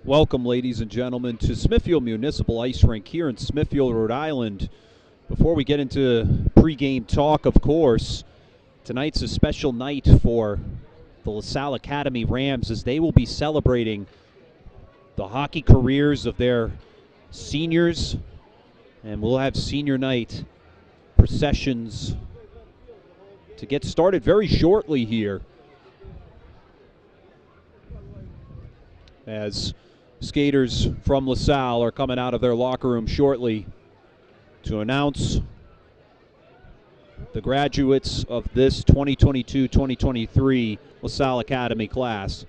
Welcome, ladies and gentlemen, to Smithfield Municipal Ice Rink here in Smithfield, Rhode Island. Before we get into pregame talk, of course, tonight's a special night for the LaSalle Academy Rams as they will be celebrating the hockey careers of their seniors, and we'll have senior night processions to get started very shortly here as skaters from LaSalle are coming out of their locker room shortly to announce the graduates of this 2022-2023 LaSalle Academy class.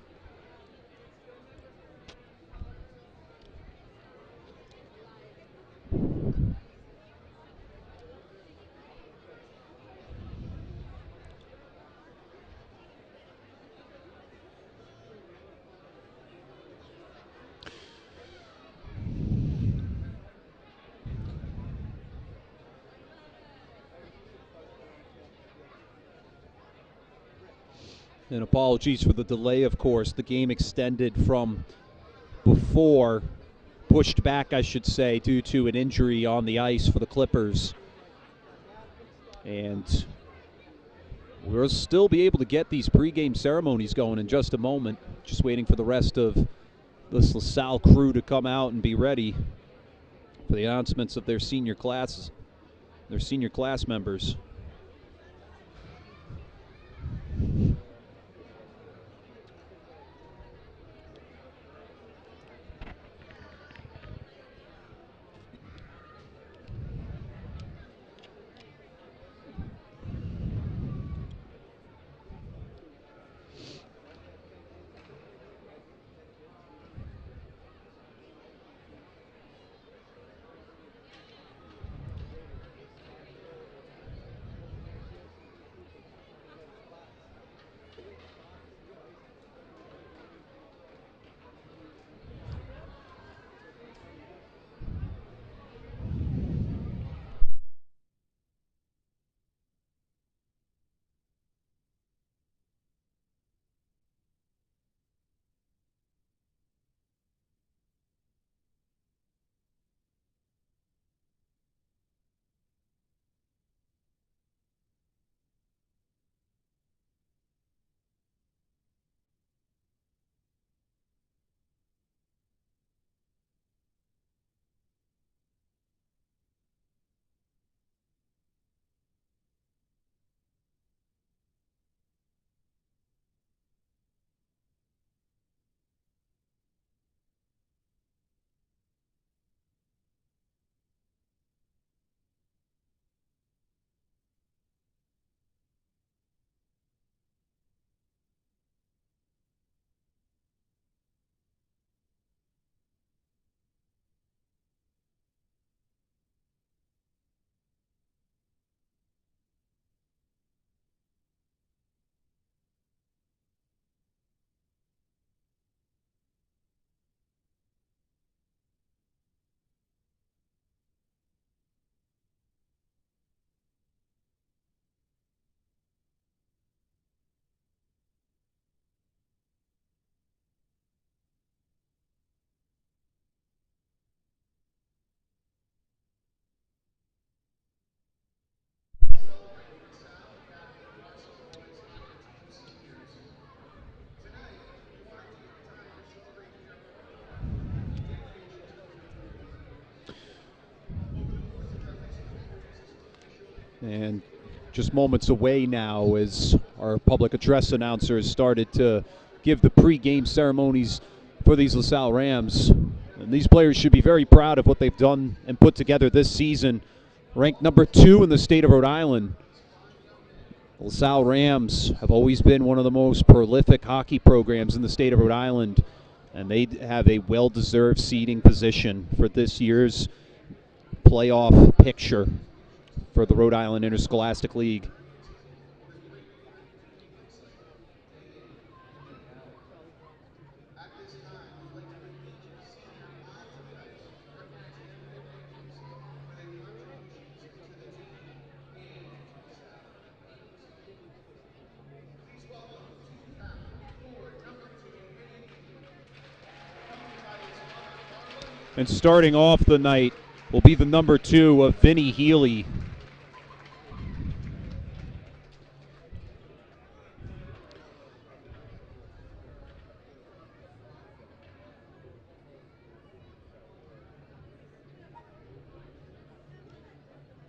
And apologies for the delay, of course. The game extended from before, pushed back, I should say, due to an injury on the ice for the Clippers. And we'll still be able to get these pregame ceremonies going in just a moment. Just waiting for the rest of this LaSalle crew to come out and be ready for the announcements of their senior classes, their senior class members. And just moments away now as our public address announcers started to give the pregame ceremonies for these LaSalle Rams. And these players should be very proud of what they've done and put together this season. Ranked number 2 in the state of Rhode Island, LaSalle Rams have always been one of the most prolific hockey programs in the state of Rhode Island, and they have a well-deserved seeding position for this year's playoff picture for the Rhode Island Interscholastic League. And starting off the night will be the number 2 of Vinny Healy.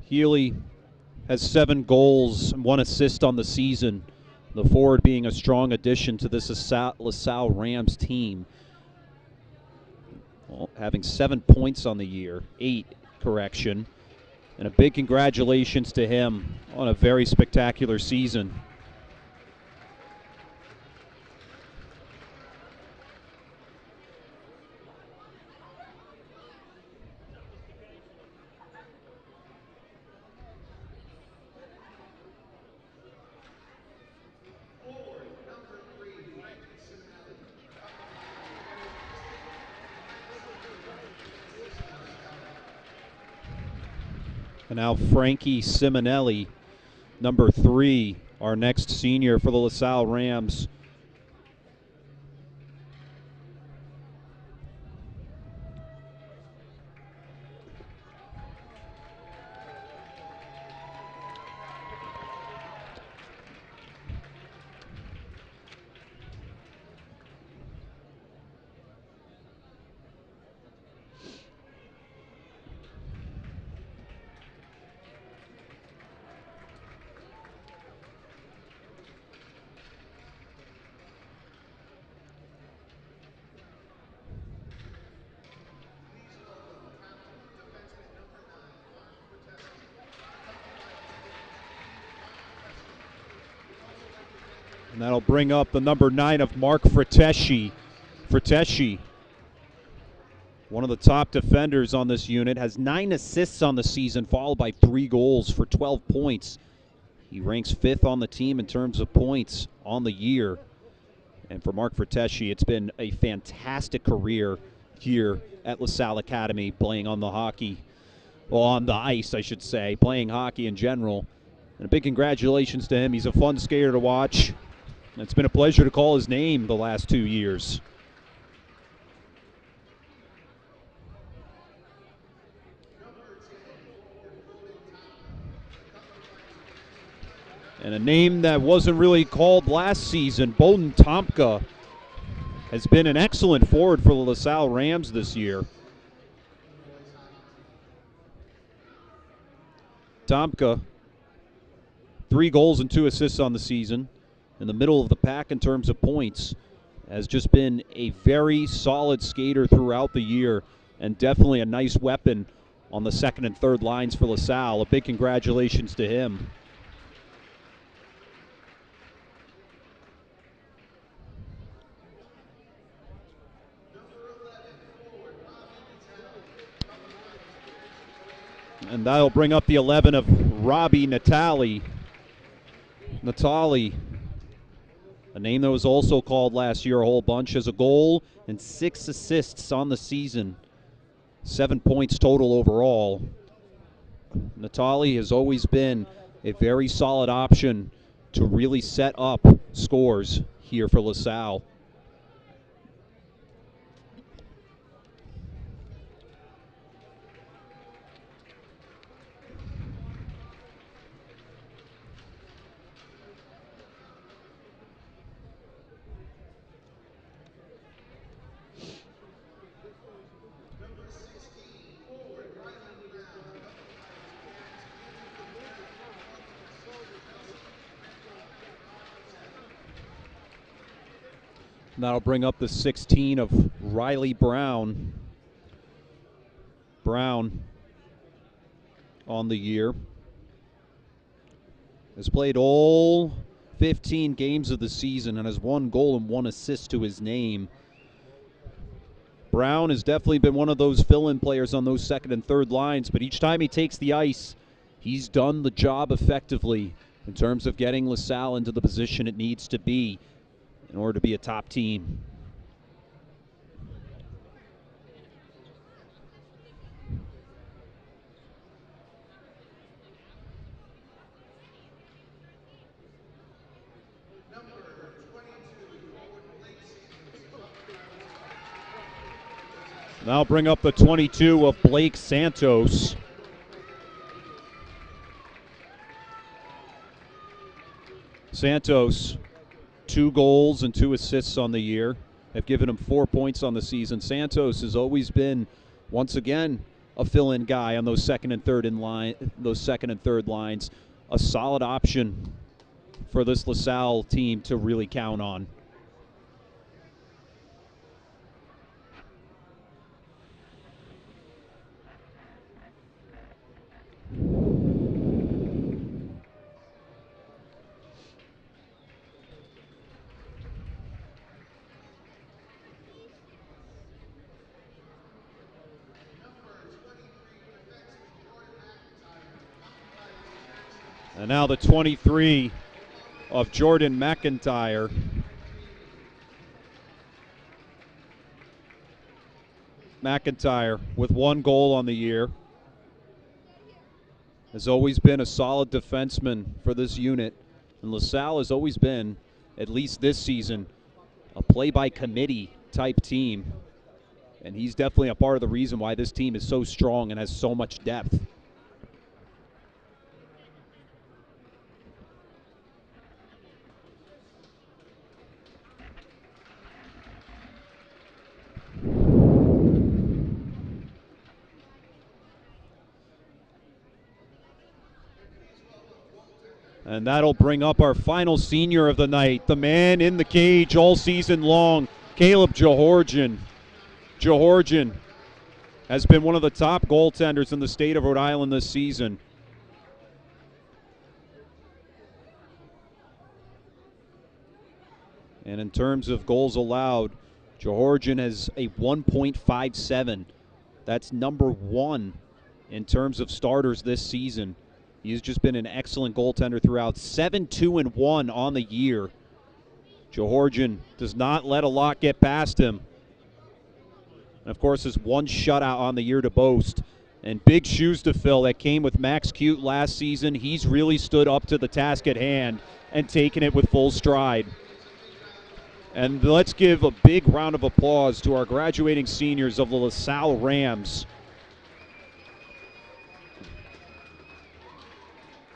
Healy has 7 goals and 1 assist on the season. The forward being a strong addition to this LaSalle Rams team. Well, having 7 points on the year, 8, correction. And a big congratulations to him on a very spectacular season. And now Frankie Simonelli, number 3, our next senior for the LaSalle Rams. And that'll bring up the number 9 of Mark Frateschi. Frateschi, one of the top defenders on this unit, has 9 assists on the season, followed by 3 goals for 12 points. He ranks 5th on the team in terms of points on the year. And for Mark Frateschi, it's been a fantastic career here at LaSalle Academy, playing on the on the ice, I should say, playing hockey in general. And a big congratulations to him. He's a fun skater to watch. It's been a pleasure to call his name the last 2 years. And a name that wasn't really called last season, Bowden Tomka, has been an excellent forward for the LaSalle Rams this year. Tomka, 3 goals and 2 assists on the season. In the middle of the pack in terms of points. Has just been a very solid skater throughout the year, and definitely a nice weapon on the second and third lines for LaSalle. A big congratulations to him. And that'll bring up the 11 of Robbie Natali. Natali, a name that was also called last year a whole bunch, has a goal and 6 assists on the season. 7 points total overall. Natali has always been a very solid option to really set up scores here for LaSalle. And that'll bring up the 16 of Riley Brown. Brown on the year has played all 15 games of the season and has 1 goal and 1 assist to his name. Brown has definitely been one of those fill-in players on those second and third lines, but each time he takes the ice, he's done the job effectively in terms of getting LaSalle into the position it needs to be in order to be a top team. Now bring up the 22 of Blake Santos. Santos, 2 goals and 2 assists on the year. Have given him 4 points on the season. Santos has always been, once again, a fill-in guy on those second and third lines. A solid option for this LaSalle team to really count on. And now the 23 of Jordan McIntyre. McIntyre with 1 goal on the year. Has always been a solid defenseman for this unit. And LaSalle has always been, at least this season, a play-by-committee type team. And he's definitely a part of the reason why this team is so strong and has so much depth. And that'll bring up our final senior of the night, the man in the cage all season long, Caleb Georgian. Georgian has been one of the top goaltenders in the state of Rhode Island this season. And in terms of goals allowed, Georgian has a 1.57. That's number 1 in terms of starters this season. He's just been an excellent goaltender throughout. 7-2-1 on the year. Georgian does not let a lot get past him. And of course, his 1 shutout on the year to boast. And big shoes to fill that came with Max Cute last season. He's really stood up to the task at hand and taken it with full stride. And let's give a big round of applause to our graduating seniors of the LaSalle Rams.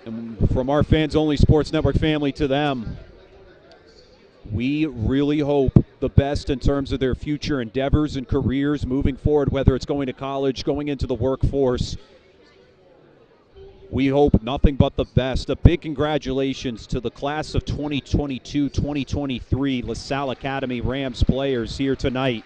And from our Fans Only Sports Network family to them, we really hope the best in terms of their future endeavors and careers moving forward, whether it's going to college, going into the workforce. We hope nothing but the best. A big congratulations to the class of 2022-2023 LaSalle Academy Rams players here tonight.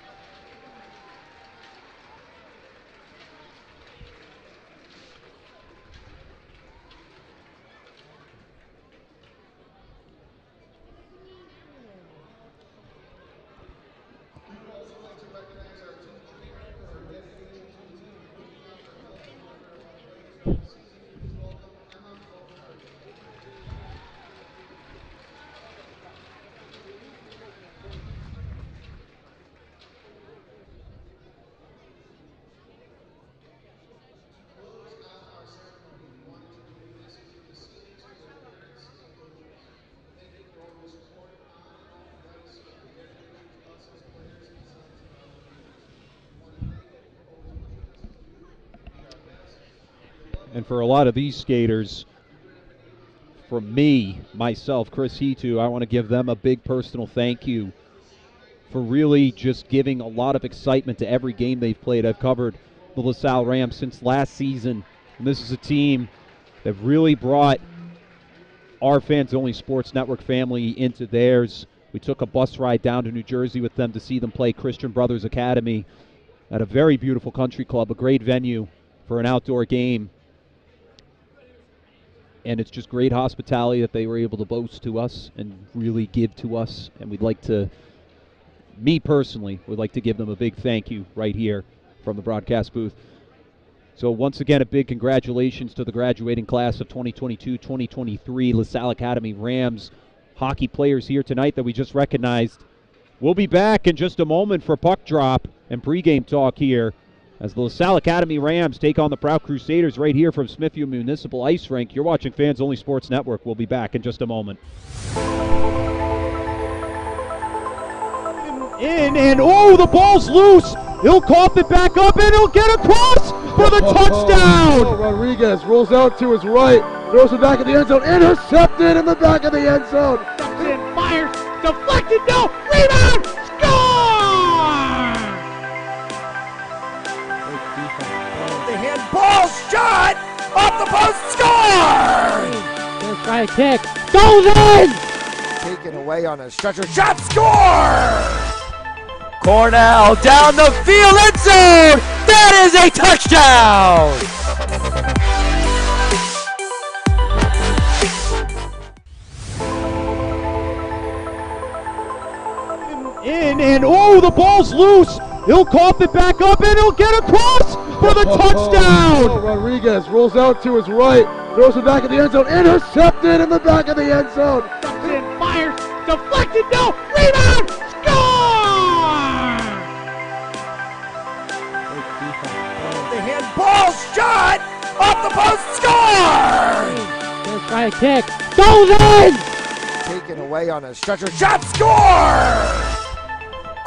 And for a lot of these skaters, from me, myself, Chris Hitu, I want to give them a big personal thank you for really just giving a lot of excitement to every game they've played. I've covered the LaSalle Rams since last season, and this is a team that really brought our Fans Only Sports Network family into theirs. We took a bus ride down to New Jersey with them to see them play Christian Brothers Academy at a very beautiful country club, a great venue for an outdoor game. And it's just great hospitality that they were able to boast to us and really give to us. And we'd like to, me personally, would like to give them a big thank you right here from the broadcast booth. So once again, a big congratulations to the graduating class of 2022-2023 LaSalle Academy Rams hockey players here tonight that we just recognized. We'll be back in just a moment for puck drop and pregame talk here as the LaSalle Academy Rams take on the Prout Crusaders right here from Smithview Municipal Ice Rink. You're watching Fans Only Sports Network. We'll be back in just a moment. In, and oh, the ball's loose. He'll cough it back up and he'll get across for the touchdown. Rodriguez rolls out to his right, throws it back in the end zone, intercepted in the back of the end zone. Fires, deflected, no, rebound, score! The handball shot, off the post, score! First try kick, goes in! Taken away on a stretcher, shot, score! Cornell down the field, end zone, that is a touchdown! In and oh, the ball's loose. He'll cough it back up and he'll get across for the touchdown. Rodriguez rolls out to his right, throws it back in the end zone, intercepted in the back of the end zone. Fires, deflected, no, rebound, score! The handball shot, off the post, score! First try kick, goes in! Taken away on a stretcher, shot, score!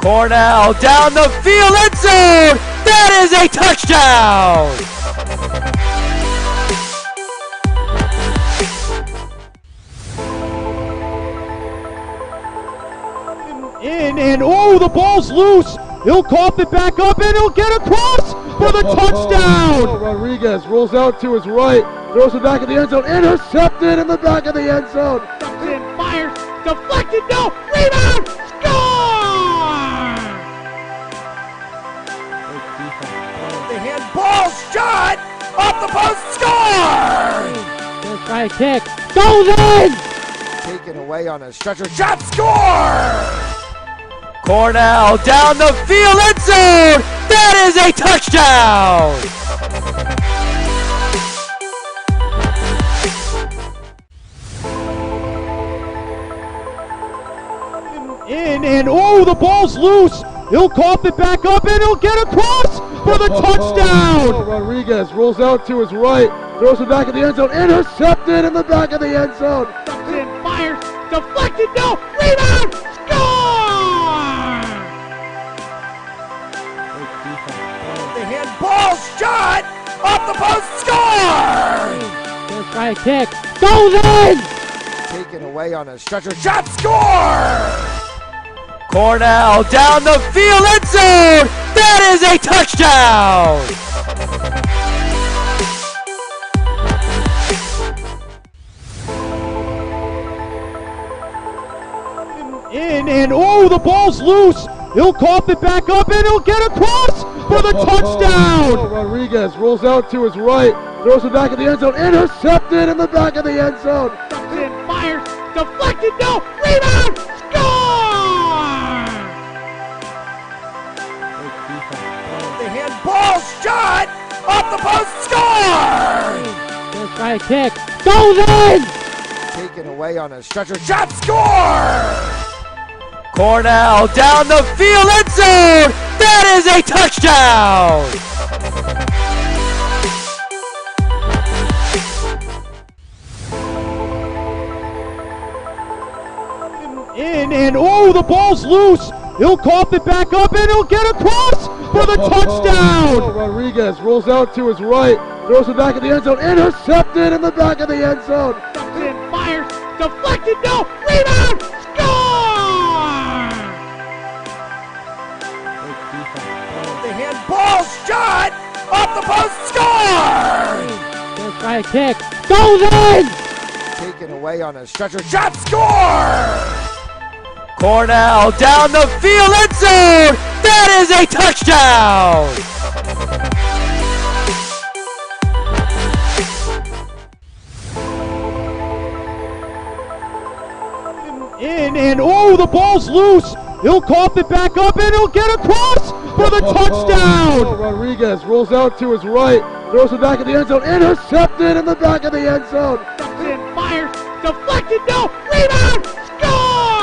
Cornell down the field, end zone, that is a touchdown! In and oh, the ball's loose. He'll cough it back up and he'll get across for the touchdown. Rodriguez rolls out to his right, throws it back in the end zone, intercepted in the back of the end zone. Fires, deflected, no, rebound, score! The handball shot, off the post, score! First try kick, goes in! Taken away on a stretcher, shot, score! Cornell down the field, end zone, that is a touchdown! In and oh, the ball's loose. He'll cough it back up and he'll get across for the touchdown. Rodriguez rolls out to his right, throws it back in the end zone, intercepted in the back of the end zone. Fires, deflected, no, rebound, score! The handball shot, off the post, score! First try kick, goes in! Taken away on a stretcher, shot, score! Cornell down the field, end zone, that is a touchdown! In and oh, the ball's loose. He'll cough it back up and he'll get across for the touchdown. Rodriguez rolls out to his right, throws it back in the end zone, intercepted in the back of the end zone. Fires, deflected, no, rebound, score! The handball shot, off the post, score! First try kick, goes in! Taken away on a stretcher, shot, score! Cornell down the field, end zone, that is a touchdown! In and oh, the ball's loose. He'll cough it back up and he'll get across for the touchdown. Rodriguez rolls out to his right, throws it back in the end zone, intercepted in the back of the end zone. Fires, deflected, no, rebound, score! The handball shot, off the post, score! First try kick, goes in! Taken away on a stretcher, shot, score! Cornell down the field, end zone, that is a touchdown! In and oh, the ball's loose. He'll cough it back up and he'll get across for the touchdown. Rodriguez rolls out to his right, throws it back in the end zone, intercepted in the back of the end zone. Fires, deflected, no, rebound, score!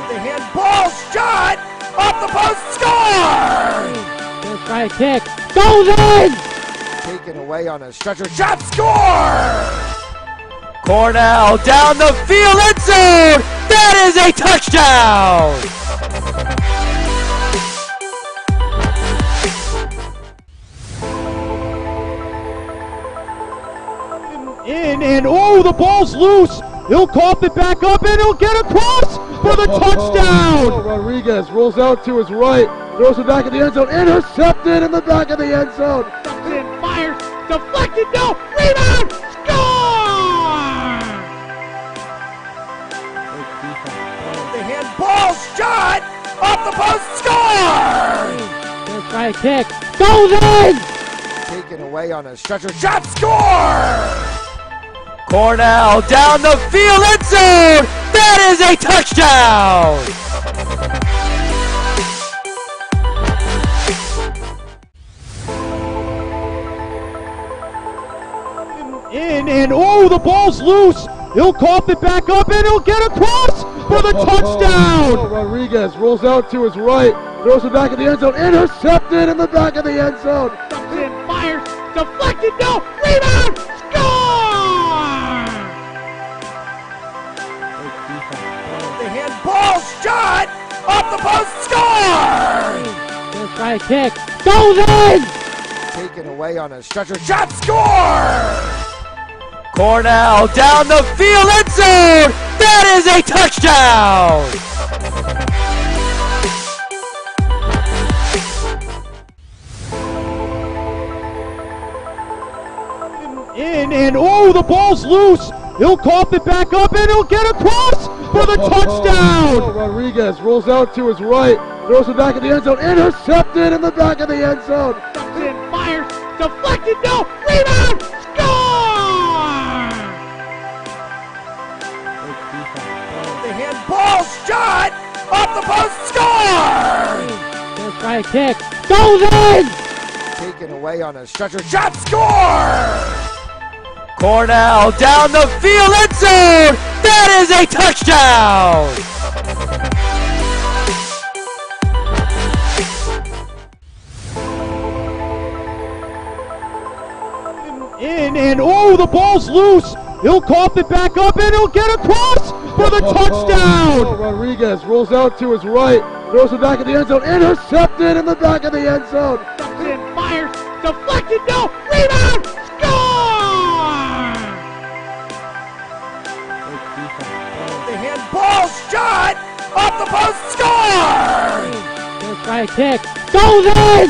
The handball shot, off the post, score! First try kick, goes in! Taken away on a stretcher, shot, score! Cornell down the field, end zone, that is a touchdown! the ball's loose. He'll cough it back up and he'll get across for the touchdown. Rodriguez rolls out to his right, throws it back in the end zone, intercepted in the back of the end zone. And fires, deflected, no, rebound, score! The handball shot off the post, score! Let's try a kick, goes in! Taken away on a stretcher shot, score! Cornell down the field, end zone! That is a touchdown! In and oh, the ball's loose. He'll cough it back up and he'll get across for the touchdown. Rodriguez rolls out to his right, throws it back in the end zone, intercepted in the back of the end zone. And fires, deflected, no, rebound, score! The handball shot off the post, score! Let's try a kick, goes in! Taken away on a stretcher shot, score! Cornell down the field, end zone! That is a touchdown! In and oh, the ball's loose. He'll cough it back up and he'll get across for the touchdown. Rodriguez rolls out to his right, throws it back in the end zone, intercepted in the back of the end zone. And fires, deflected, no, rebound, score! The handball shot off the post, score! Let's try a kick, goes in! Taken away on a stretcher shot, score! Cornell down the field, end zone! That is a touchdown! In and oh, the ball's loose. He'll cough it back up and he'll get across for the touchdown. Rodriguez rolls out to his right, throws it back in the end zone, intercepted in the back of the end zone. And fires, deflected, no, rebound, score! The handball shot off the post, score! Let's try a kick, goes in!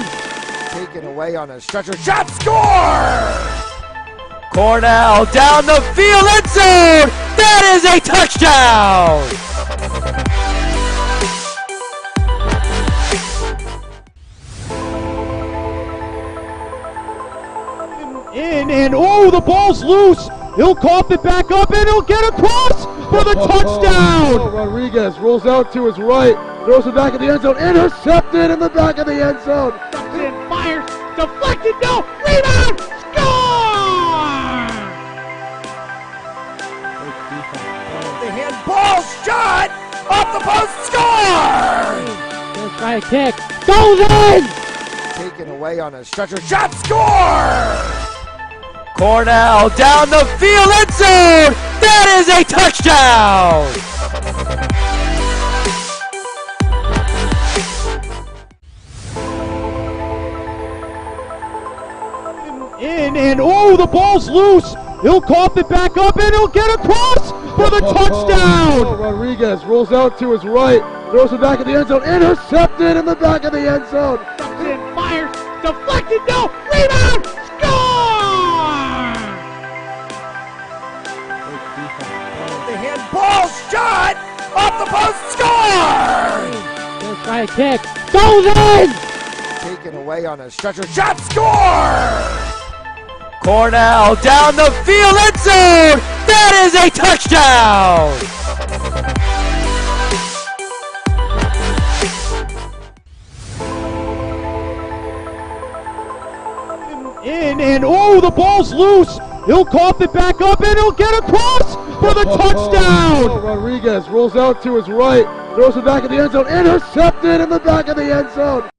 Taken away on a stretcher shot, score! Cornell down the field, end zone! That is a touchdown! In and oh, the ball's loose. He'll cough it back up and he'll get across for the touchdown. Rodriguez rolls out to his right, throws it back in the end zone, intercepted in the back of the end zone. And fires, deflected, no, rebound, score! The handball shot off the post, score! Let's try a kick, goes in! Taken away on a stretcher shot, score! Cornell down the field, end zone! That is a touchdown! In and oh, the ball's loose. He'll cough it back up and he'll get across for the touchdown. Rodriguez rolls out to his right, throws it back in the end zone, intercepted in the back of the end zone. And fires, deflected, no, rebound, score! The handball shot off the post, score! Let's try a kick, goes in! Taken away on a stretcher shot, score! Cornell down the field, end zone! That is a touchdown! In and oh, the ball's loose. He'll cough it back up and he'll get across for the touchdown. Rodriguez rolls out to his right, throws it back in the end zone, intercepted in the back of the end zone.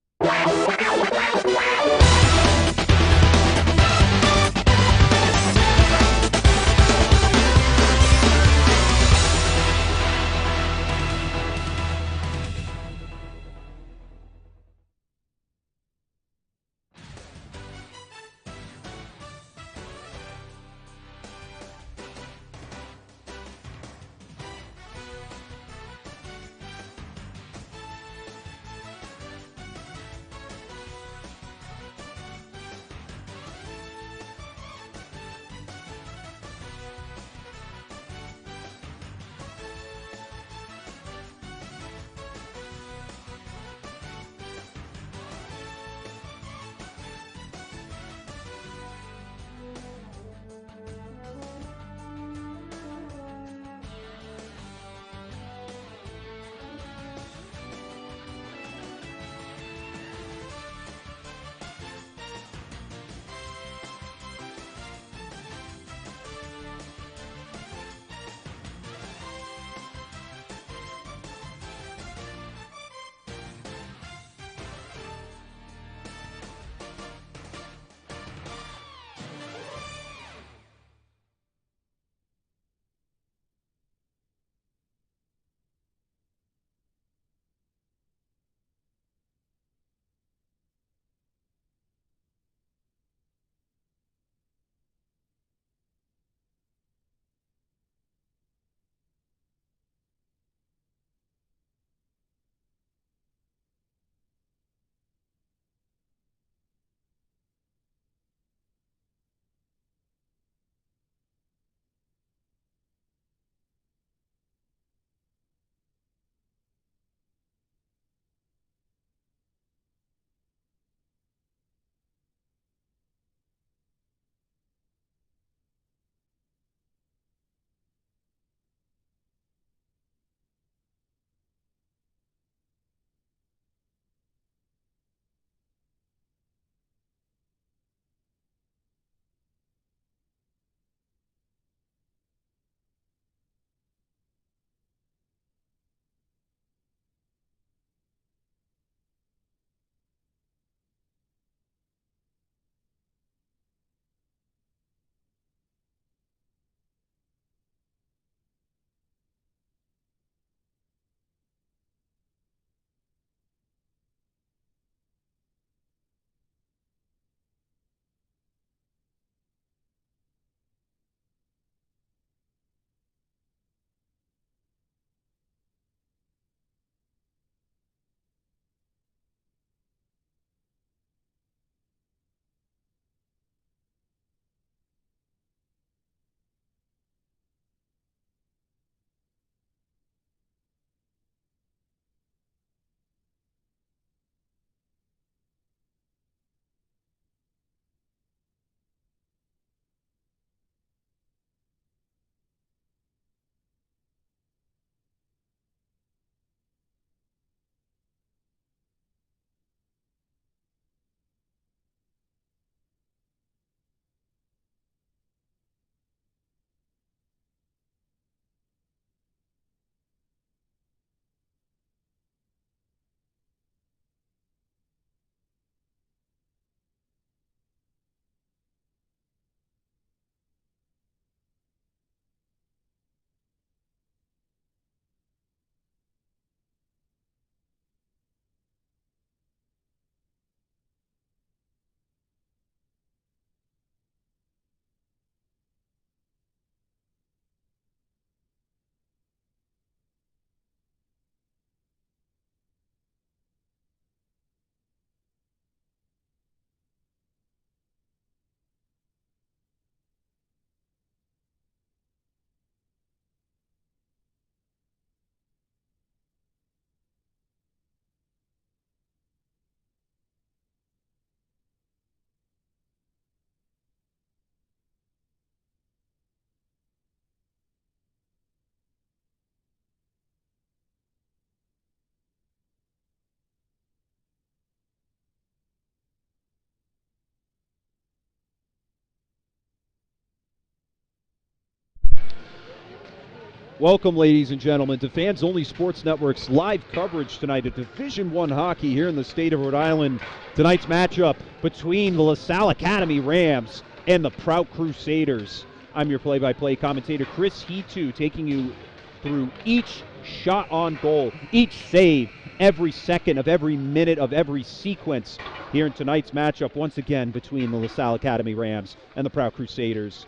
Welcome, ladies and gentlemen, to Fans Only Sports Network's live coverage tonight of Division I hockey here in the state of Rhode Island. Tonight's matchup between the LaSalle Academy Rams and the Prout Crusaders. I'm your play-by-play commentator, Chris Hetu, taking you through each shot on goal, each save, every second of every minute of every sequence here in tonight's matchup, once again, between the LaSalle Academy Rams and the Prout Crusaders.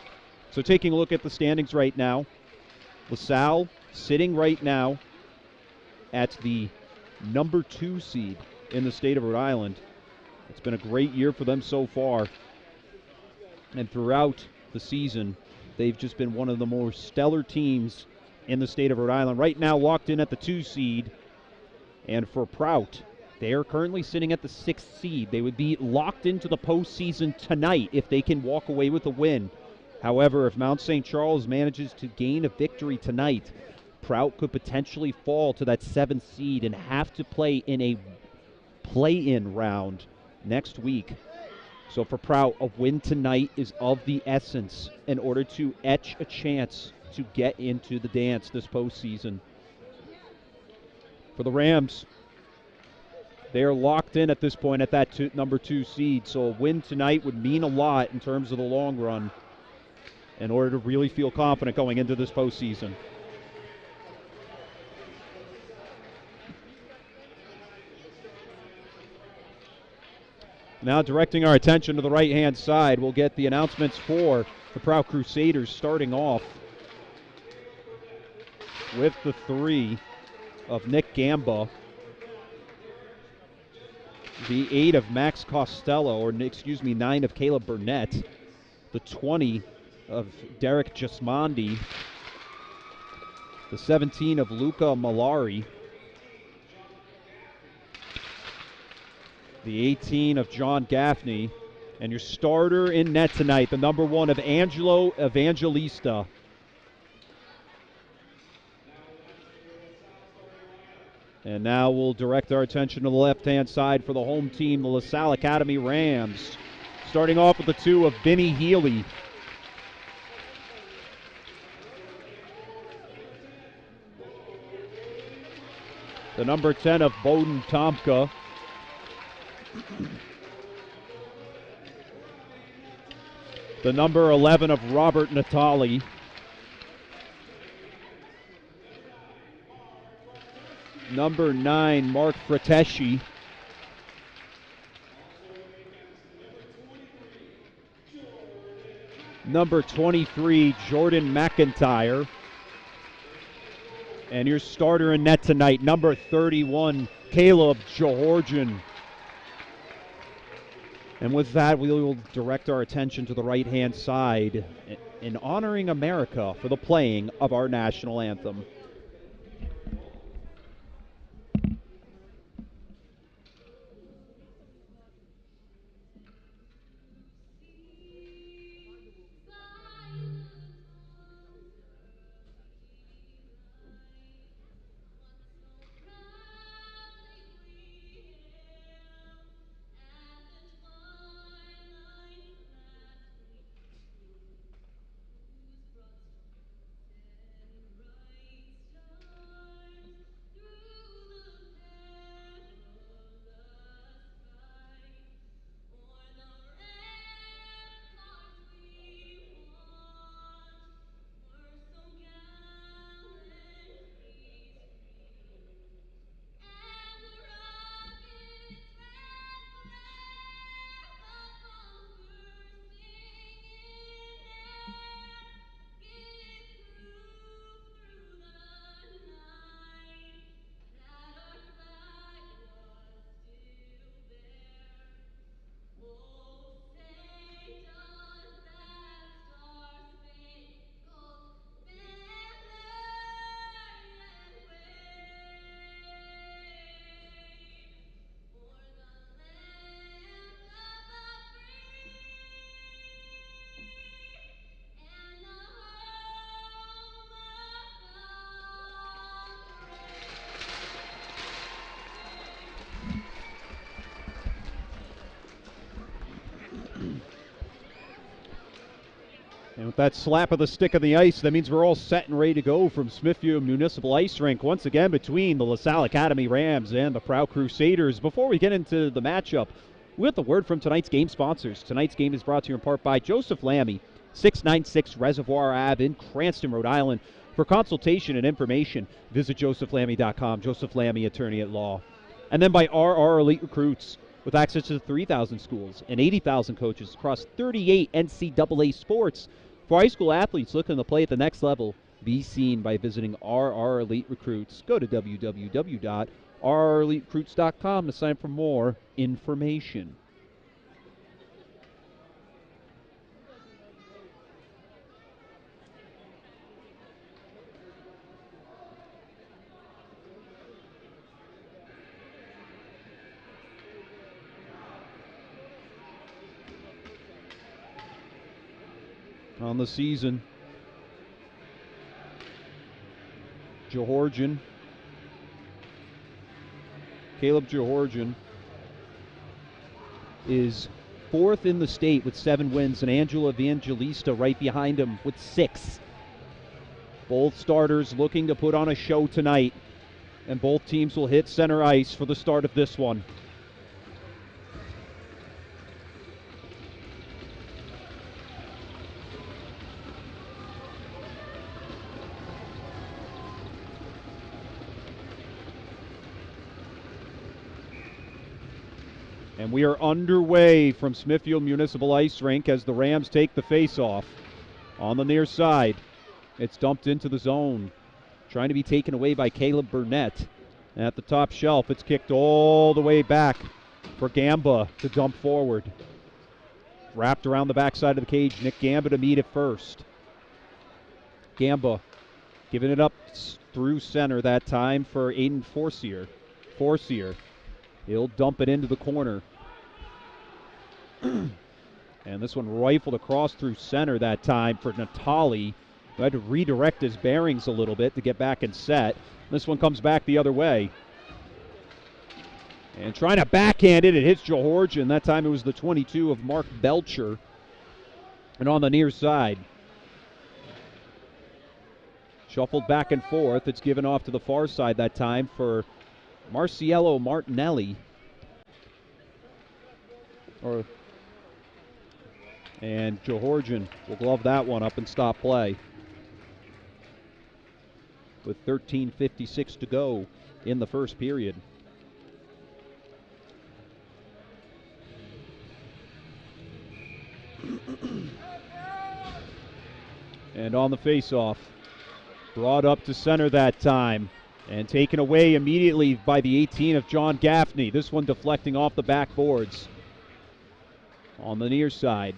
So taking a look at the standings right now, LaSalle sitting right now at the number 2 seed in the state of Rhode Island. It's been a great year for them so far. And throughout the season, they've just been one of the more stellar teams in the state of Rhode Island. Right now locked in at the 2 seed. And for Prout, they are currently sitting at the 6th seed. They would be locked into the postseason tonight if they can walk away with a win. However, if Mount St. Charles manages to gain a victory tonight, Prout could potentially fall to that 7th seed and have to play in a play-in round next week. So for Prout, a win tonight is of the essence in order to etch a chance to get into the dance this postseason. For the Rams, they are locked in at this point at that number 2 seed, so a win tonight would mean a lot in terms of the long run in order to really feel confident going into this postseason. Now directing our attention to the right-hand side, we'll get the announcements for the Prout Crusaders, starting off with the 3 of Nick Gamba, the 8 of Max Costello, 9 of Caleb Burnett, the 20 of Derek Gismondi, the 17 of Luca Malari, the 18 of John Gaffney, and your starter in net tonight, the number 1 of Angelo Evangelista. And now we'll direct our attention to the left-hand side for the home team, the LaSalle Academy Rams. Starting off with the 2 of Vinny Healy. The number 10 of Bowden Tomka. The number 11 of Robert Natali. Number 9, Mark Frateschi. Number 23, Jordan McIntyre. And your starter in net tonight, number 31, Caleb Georgian. And with that, we will direct our attention to the right-hand side in honoring America for the playing of our national anthem. With that slap of the stick on the ice, that means we're all set and ready to go from Smithfield Municipal Ice Rink once again between the LaSalle Academy Rams and the Prout Crusaders. Before we get into the matchup, we got the word from tonight's game sponsors. Tonight's game is brought to you in part by Joseph Lammy, 696 Reservoir Ave in Cranston, Rhode Island. For consultation and information, visit josephlammy.com. Joseph Lammy, attorney at law. And then by RR Elite Recruits, with access to 3,000 schools and 80,000 coaches across 38 NCAA sports. For high school athletes looking to play at the next level, be seen by visiting RR Elite Recruits. Go to www.rreliterecruits.com to sign up for more information. On the season, Caleb Georgian is fourth in the state with 7 wins, and Angelo Evangelista right behind him with 6. Both starters looking to put on a show tonight, and both teams will hit center ice for the start of this one. And we are underway from Smithfield Municipal Ice Rink as the Rams take the face-off. On the near side, it's dumped into the zone, trying to be taken away by Caleb Burnett. And at the top shelf, it's kicked all the way back for Gamba to dump forward. Wrapped around the backside of the cage, Nick Gamba to meet it first. Gamba giving it up through center that time for Aiden Forcier. He'll dump it into the corner. And this one rifled across through center that time for Natali, who had to redirect his bearings a little bit to get back and set. This one comes back the other way. And trying to backhand it, it hits Georgian. That time it was the 22 of Mark Belcher. And on the near side, shuffled back and forth. It's given off to the far side that time for Marciello Martinelli. And Georgian will glove that one up and stop play. With 13:56 to go in the first period. And on the face-off, brought up to center that time. And taken away immediately by the 18 of John Gaffney. This one deflecting off the backboards. On the near side,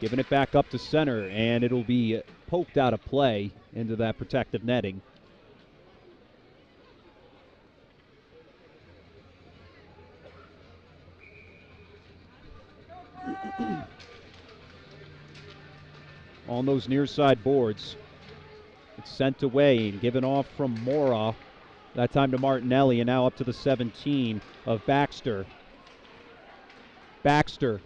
giving it back up to center, and it'll be poked out of play into that protective netting. On those near side boards, it's sent away and given off from Mora. That time to Martinelli, and now up to the 17 of Baxter. Baxter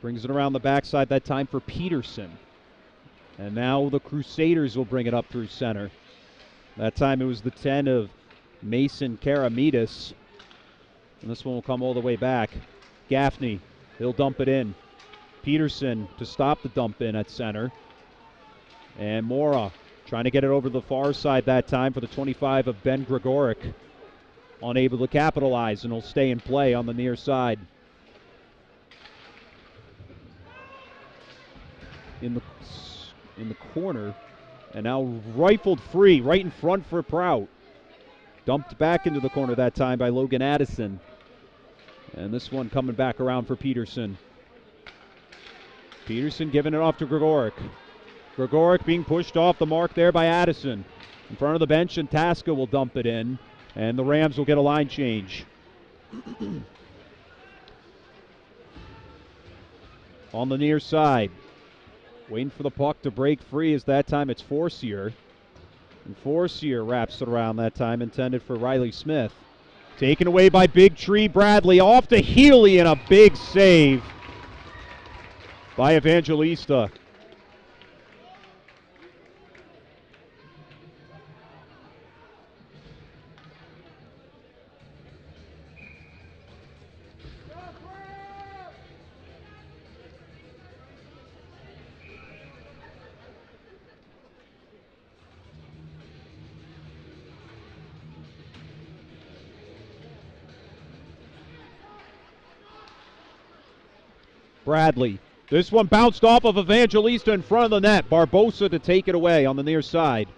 brings it around the backside, that time for Peterson. And now the Crusaders will bring it up through center. That time it was the 10 of Mason Karamidas. And this one will come all the way back. Gaffney, he'll dump it in. Peterson to stop the dump in at center. And Mora trying to get it over the far side that time for the 25 of Ben Gregoric. Unable to capitalize, and will stay in play on the near side. In the corner, and now rifled free right in front for Prout. Dumped back into the corner that time by Logan Addison. And this one coming back around for Peterson. Peterson giving it off to Gregoric. Gregoric being pushed off the mark there by Addison. In front of the bench, and Tasca will dump it in, and the Rams will get a line change. On the near side, waiting for the puck to break free, as that time it's Forcier. And Forcier wraps it around that time, intended for Riley Smith. Taken away by Big Tree Bradley, off to Healy, and a big save by Evangelista. Bradley. This one bounced off of Evangelista in front of the net. Barbosa to take it away on the near side.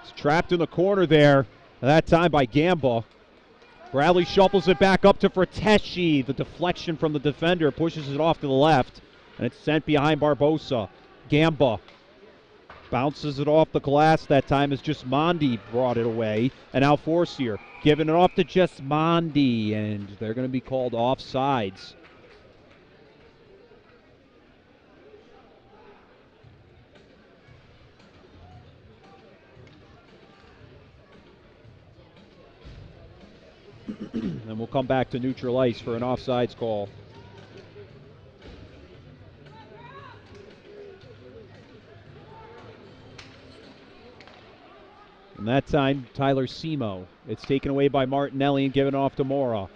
It's trapped in the corner there, that time by Gamba. Bradley shuffles it back up to Frateschi. The deflection from the defender pushes it off to the left, and it's sent behind Barbosa. Gamba bounces it off the glass that time as Gismondi brought it away. And now Forcier giving it off to Gismondi, and they're going to be called offsides. And we'll come back to neutral ice for an offsides call. And that time, Tyler Simo. It's taken away by Martinelli and given off to Mora.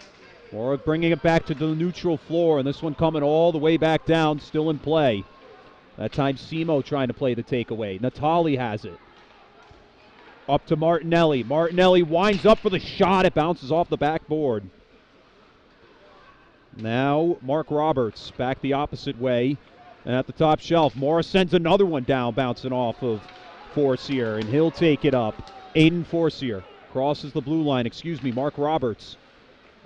Mora bringing it back to the neutral floor, and this one coming all the way back down, still in play. That time, Simo trying to play the takeaway. Natali has it. Up to Martinelli. Martinelli winds up for the shot. It bounces off the backboard. Now Mark Roberts back the opposite way. And at the top shelf, Morris sends another one down, bouncing off of Forcier, and he'll take it up. Aiden Forcier crosses the blue line. Mark Roberts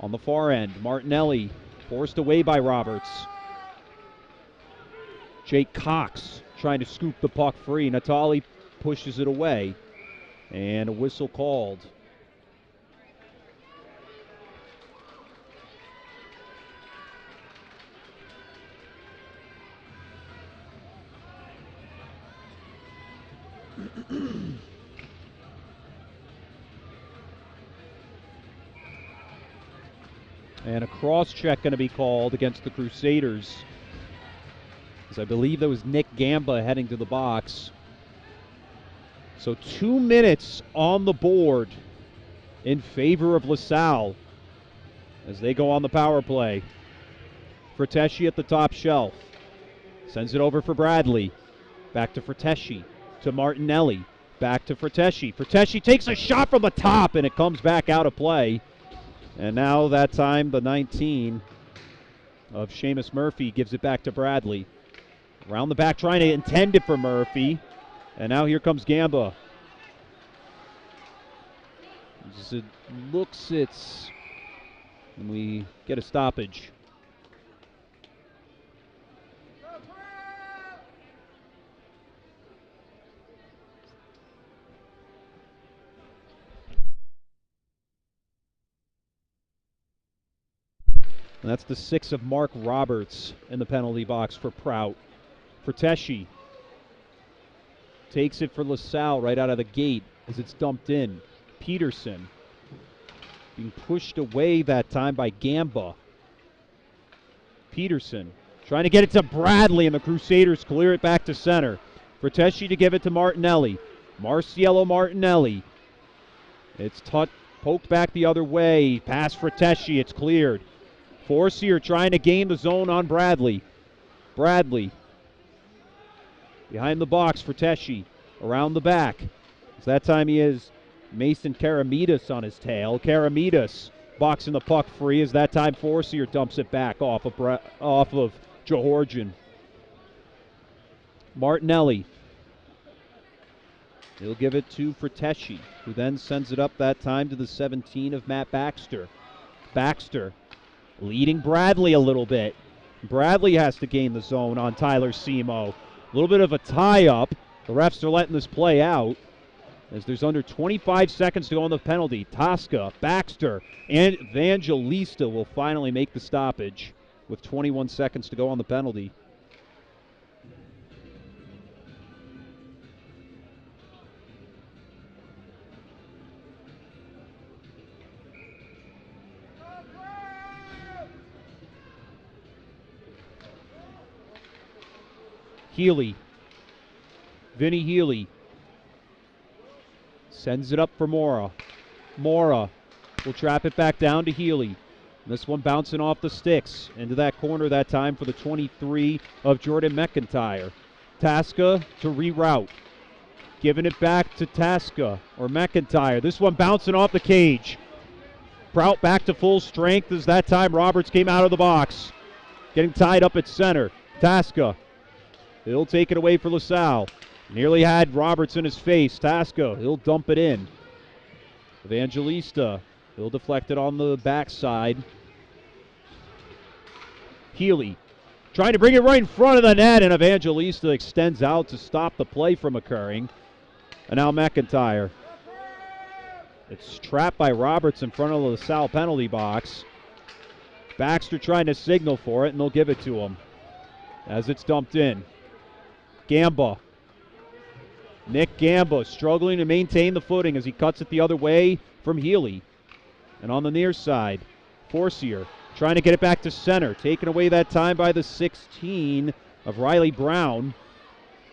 on the far end. Martinelli forced away by Roberts. Jake Cox trying to scoop the puck free. Natali pushes it away. And a whistle called. And a cross-check going to be called against the Crusaders. As I believe that was Nick Gamba heading to the box. So 2 minutes on the board in favor of LaSalle as they go on the power play. Frateschi at the top shelf. Sends it over for Bradley. Back to Frateschi. To Martinelli. Back to Frateschi. Frateschi takes a shot from the top, and it comes back out of play. And now that time, the 19 of Seamus Murphy gives it back to Bradley. Around the back, trying to intend it for Murphy. And now here comes Gamba. It looks it's... And we get a stoppage. And that's the 6 of Mark Roberts in the penalty box for Prout. Frateschi takes it for LaSalle right out of the gate as it's dumped in. Peterson being pushed away that time by Gamba. Peterson trying to get it to Bradley, and the Crusaders clear it back to center. Frateschi to give it to Martinelli. Marciello Martinelli. It's poked back the other way. Pass Frateschi. It's cleared. Forcier trying to gain the zone on Bradley. Bradley behind the box. Frateschi around the back. So that time he has Mason Karamidas on his tail. Karamidas boxing the puck free as that time Forcier dumps it back off of Johorgian. Martinelli. He'll give it to Frateschi, who then sends it up that time to the 17 of Matt Baxter. Baxter leading Bradley a little bit. Bradley has to gain the zone on Tyler Simo. A little bit of a tie-up. The refs are letting this play out as there's under 25 seconds to go on the penalty. Tosca, Baxter, and Evangelista will finally make the stoppage with 21 seconds to go on the penalty. Healy. Vinny Healy. Sends it up for Mora. Mora will trap it back down to Healy. This one bouncing off the sticks into that corner that time for the 23 of Jordan McIntyre. Tasca to reroute. Giving it back to Tasca or McIntyre. This one bouncing off the cage. Prout back to full strength as that time Roberts came out of the box. Getting tied up at center. Tasca. He'll take it away for LaSalle. Nearly had Roberts in his face. Tasca, he'll dump it in. Evangelista, he'll deflect it on the backside. Healy trying to bring it right in front of the net, and Evangelista extends out to stop the play from occurring. And now McIntyre. It's trapped by Roberts in front of the LaSalle penalty box. Baxter trying to signal for it, and they'll give it to him as it's dumped in. Gamba. Nick Gamba struggling to maintain the footing as he cuts it the other way from Healy. And on the near side, Forcier trying to get it back to center. Taken away that time by the 16 of Riley Brown.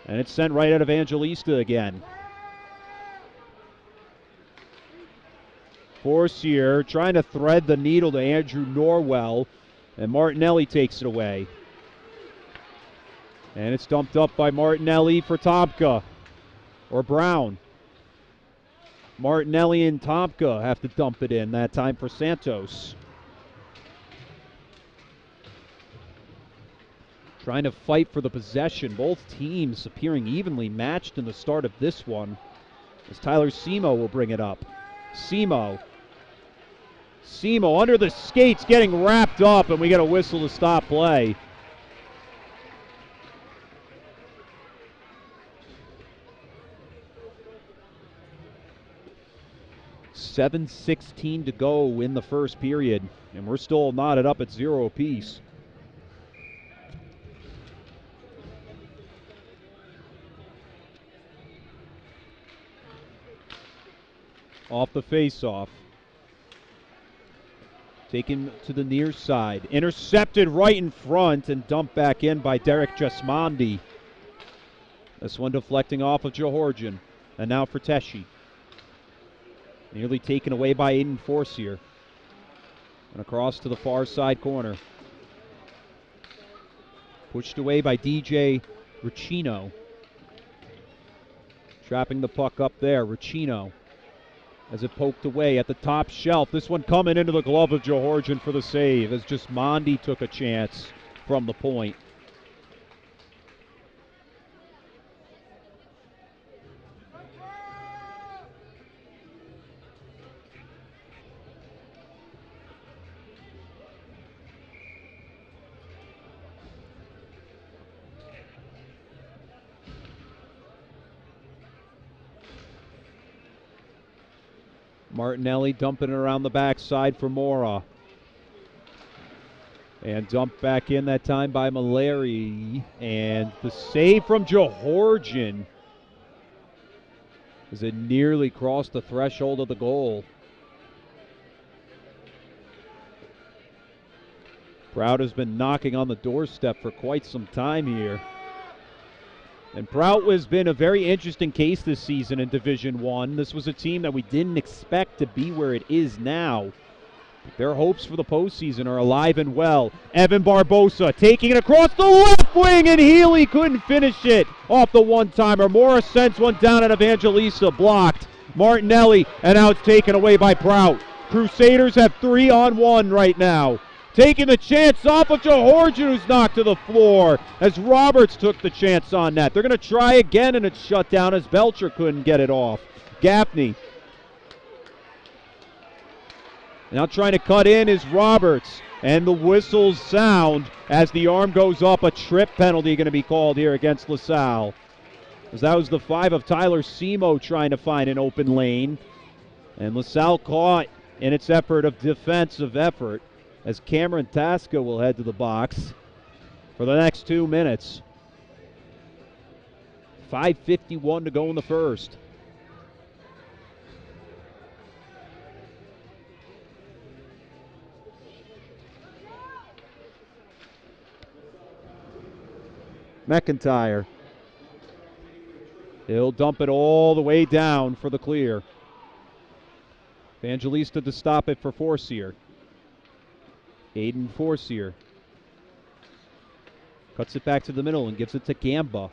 And it's sent right at Evangelista again. Forcier trying to thread the needle to Andrew Norwell. And Martinelli takes it away. And it's dumped up by Martinelli for Tomka. Or Brown. Martinelli and Tomka have to dump it in that time for Santos. Trying to fight for the possession. Both teams appearing evenly matched in the start of this one. As Tyler Simo will bring it up. Simo under the skates getting wrapped up, and we get a whistle to stop play. .7:16 to go in the first period, and we're still knotted up at 0 apiece. Off the face-off. Taken to the near side. Intercepted right in front and dumped back in by Derek Jesmondi. This one deflecting off of Georgian. And now for Teshi. Nearly taken away by Aiden Forcier. And across to the far side corner. Pushed away by DJ Ricino. Trapping the puck up there. Ricino as it poked away at the top shelf. This one coming into the glove of Georgian for the save as just Mondi took a chance from the point. Martinelli dumping it around the backside for Mora. And dumped back in that time by Maleri. And the save from Georgian as it nearly crossed the threshold of the goal. Prout has been knocking on the doorstep for quite some time here. And Prout has been a very interesting case this season in Division I. This was a team that we didn't expect to be where it is now. But their hopes for the postseason are alive and well. Evan Barbosa taking it across the left wing, and Healy couldn't finish it off the one-timer. Morris sends one down at Evangelista, blocked. Martinelli, and now it's taken away by Prout. Crusaders have 3-on-1 right now. Taking the chance off of Georgian, who's knocked to the floor as Roberts took the chance on that. They're going to try again, and it's shut down as Belcher couldn't get it off. Gaffney. Now trying to cut in is Roberts, and the whistles sound as the arm goes up. A trip penalty going to be called here against LaSalle. As that was the 5 of Tyler Simo trying to find an open lane. And LaSalle caught in its effort of defensive effort, as Cameron Tasca will head to the box for the next 2 minutes. 5:51 to go in the first. McIntyre He'll dump it all the way down for the clear. Evangelista to stop it for Forcier. Aiden Forcier cuts it back to the middle and gives it to Gamba.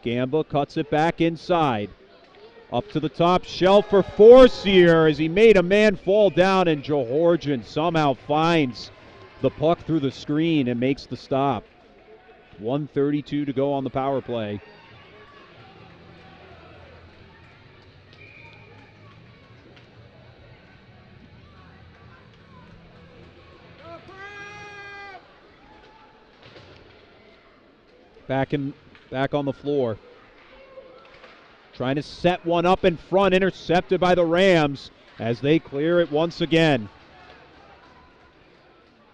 Gamba cuts it back inside. Up to the top shelf for Forcier as he made a man fall down, and Georgian somehow finds the puck through the screen and makes the stop. 1:32 to go on the power play. Back on the floor. Trying to set one up in front, intercepted by the Rams as they clear it once again.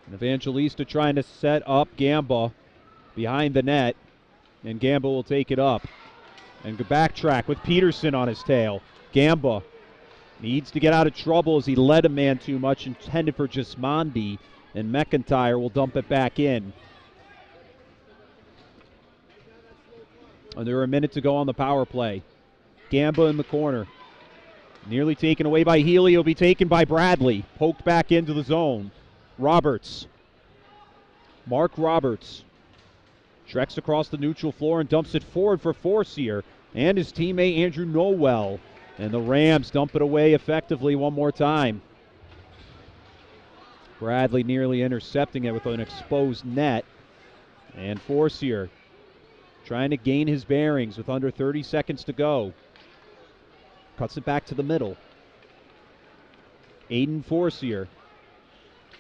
And Evangelista trying to set up Gamba behind the net, and Gamba will take it up. And backtrack with Peterson on his tail. Gamba needs to get out of trouble as he led a man too much, intended for Gismondi, and McIntyre will dump it back in. Under a minute to go on the power play. Gamba in the corner. Nearly taken away by Healy. He'll be taken by Bradley. Poked back into the zone. Roberts. Mark Roberts. Treks across the neutral floor and dumps it forward for Forcier and his teammate Andrew Nowell. And the Rams dump it away effectively one more time. Bradley nearly intercepting it with an exposed net. And Forcier trying to gain his bearings with under 30 seconds to go. Cuts it back to the middle. Aiden Forcier.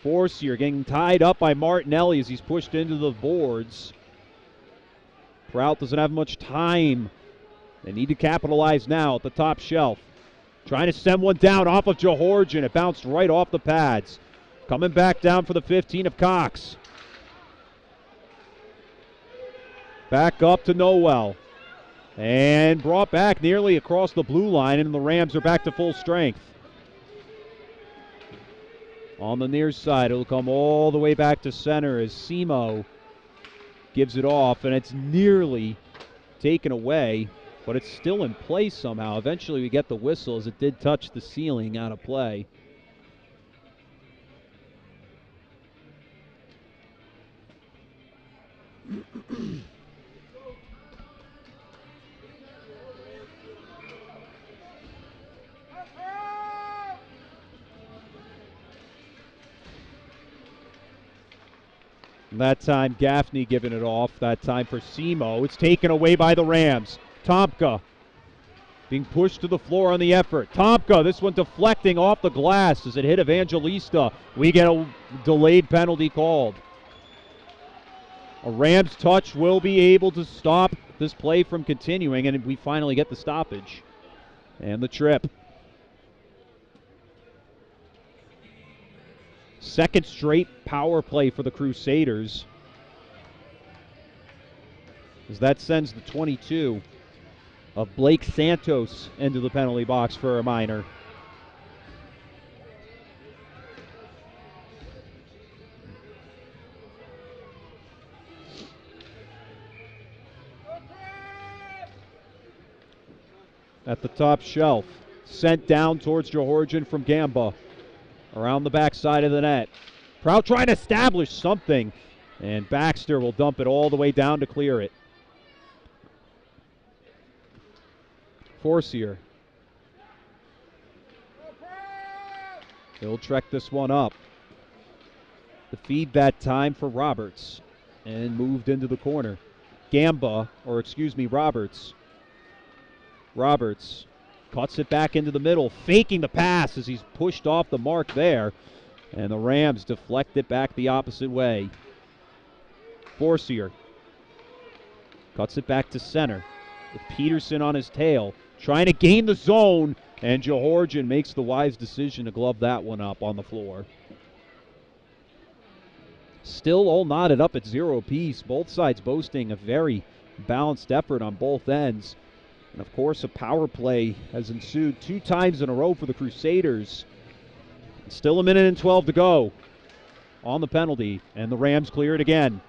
Forcier getting tied up by Martinelli as he's pushed into the boards. Prout doesn't have much time. They need to capitalize now at the top shelf. Trying to send one down off of Georgian. It bounced right off the pads. Coming back down for the 15 of Cox. Back up to Nowell. And brought back nearly across the blue line, and the Rams are back to full strength. On the near side, it'll come all the way back to center as Simo gives it off, and it's nearly taken away, but it's still in play somehow. Eventually we get the whistle as it did touch the ceiling out of play. That time, Gaffney giving it off. That time for Simo. It's taken away by the Rams. Tomka being pushed to the floor on the effort. Tomka, this one deflecting off the glass as it hit Evangelista. We get a delayed penalty called. A Rams touch will be able to stop this play from continuing, and we finally get the stoppage and the trip. Second straight power play for the Crusaders, as that sends the 22 of Blake Santos into the penalty box for a minor. At the top shelf, sent down towards Georgian from Gamba. Around the backside of the net. Prout trying to establish something, and Baxter will dump it all the way down to clear it. Forcier. He'll trek this one up. The feed that time for Roberts, and moved into the corner. Roberts. Roberts cuts it back into the middle, faking the pass as he's pushed off the mark there. And the Rams deflect it back the opposite way. Forcier cuts it back to center with Peterson on his tail, trying to gain the zone, and Georgian makes the wise decision to glove that one up on the floor. Still all knotted up at 0 apiece, both sides boasting a very balanced effort on both ends. And of course, a power play has ensued 2 times in a row for the Crusaders. Still a minute and 12 to go on the penalty, and the Rams clear it again.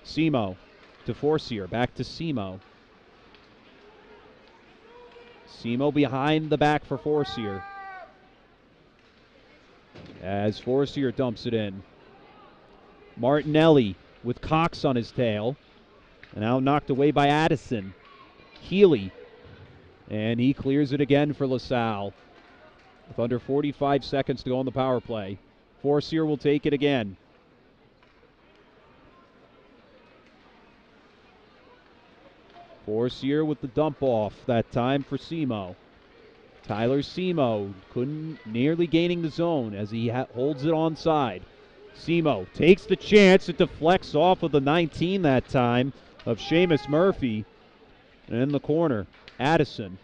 Simo to Forcier, back to Simo. Simo behind the back for Forcier. As Forcier dumps it in. Martinelli with Cox on his tail. And now knocked away by Addison. Healy. And he clears it again for LaSalle. With under 45 seconds to go on the power play. Forcier will take it again. Forcier with the dump off, that time for Simo. Tyler Simo couldn't nearly gaining the zone as he holds it onside. Simo takes the chance. It deflects off of the 19 that time of Seamus Murphy. And in the corner, Addison.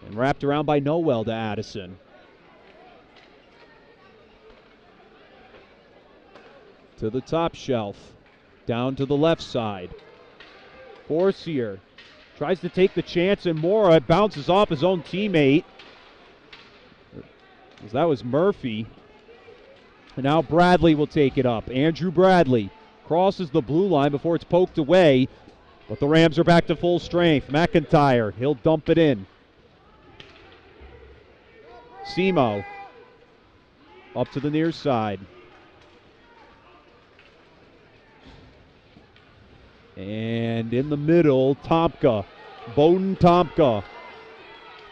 And wrapped around by Noel to Addison. To the top shelf. Down to the left side. Forcier tries to take the chance, and Mora bounces off his own teammate. That was Murphy. And now Bradley will take it up. Andrew Bradley crosses the blue line before it's poked away. But the Rams are back to full strength. McIntyre, he'll dump it in. Simo up to the near side. And in the middle, Tomka. Bowden Tomka.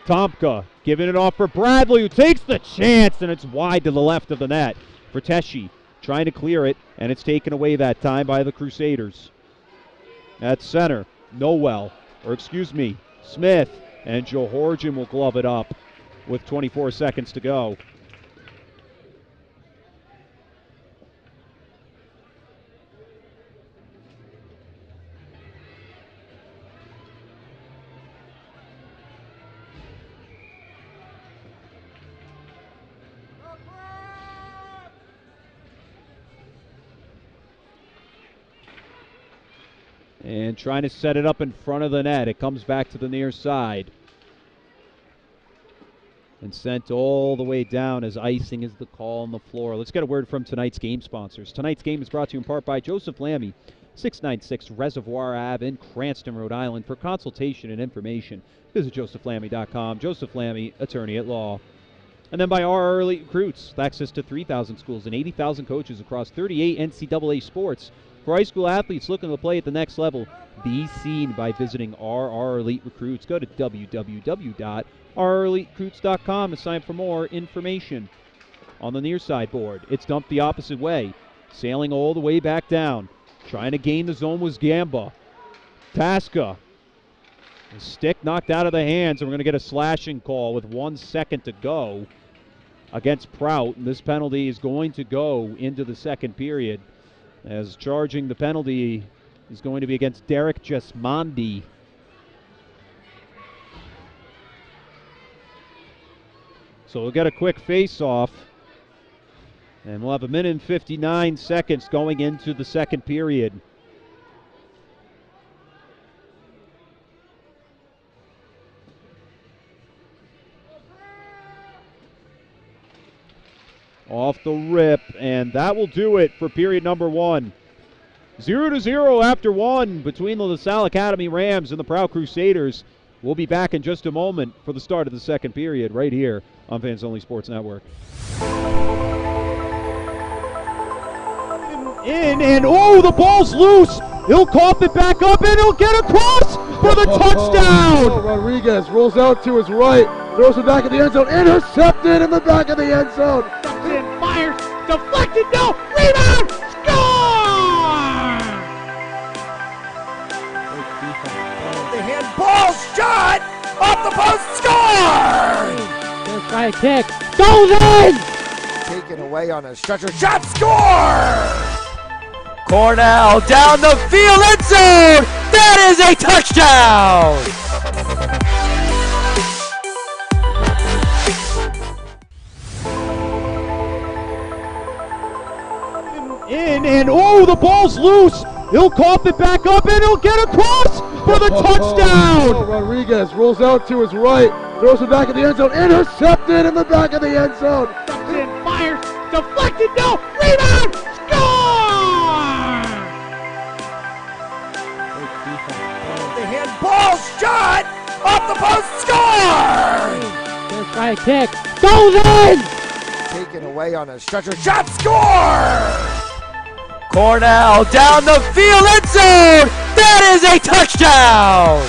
Tomka giving it off for Bradley, who takes the chance, and it's wide to the left of the net. For Teshi trying to clear it, and it's taken away that time by the Crusaders. At center, Smith. And Johorjan will glove it up with 24 seconds to go. And trying to set it up in front of the net. It comes back to the near side. And sent all the way down as icing is the call on the floor. Let's get a word from tonight's game sponsors. Tonight's game is brought to you in part by Joseph Lammy, 696 Reservoir Ave in Cranston, Rhode Island. For consultation and information, visit josephlammy.com. Joseph Lammy, attorney at law. And then by our Elite Recruits, with access to 3,000 schools and 80,000 coaches across 38 NCAA sports. For high school athletes looking to play at the next level, be seen by visiting our Elite Recruits. Go to www.rreliterecruits.com to sign up for more information. On the near side board, it's dumped the opposite way, sailing all the way back down. Trying to gain the zone was Gamba. Tasca. The stick knocked out of the hands, and we're going to get a slashing call with 1 second to go against Prout. And this penalty is going to go into the second period, as charging the penalty is going to be against Derek Jesmondi. So we'll get a quick face-off, and we'll have 1 minute and 59 seconds going into the second period. Off the rip, and that will do it for period number 1. 0-0 after 1 between the LaSalle Academy Rams and the Prout Crusaders. We'll be back in just a moment for the start of the second period right here on Fans Only Sports Network. The ball's loose. He'll cough it back up, and he'll get across for the touchdown. Rodriguez rolls out to his right, throws it back in the end zone, intercepted in the back of the end zone. Fires, deflected, no, rebound, score! The handball shot off the post, score! Gonna try a kick, goes in! Taken away on a stretcher shot, score! Cornell down the field, end zone! That is a touchdown! The ball's loose. He'll cough it back up, and he'll get across for the touchdown. Rodriguez rolls out to his right, throws it back in the end zone, intercepted in the back of the end zone. Fires, deflected, no, rebound, score! The handball shot off the post, score! First right kick, goes in! Taken away on a stretcher, shot, score! Cornell down the field, end zone! That is a touchdown!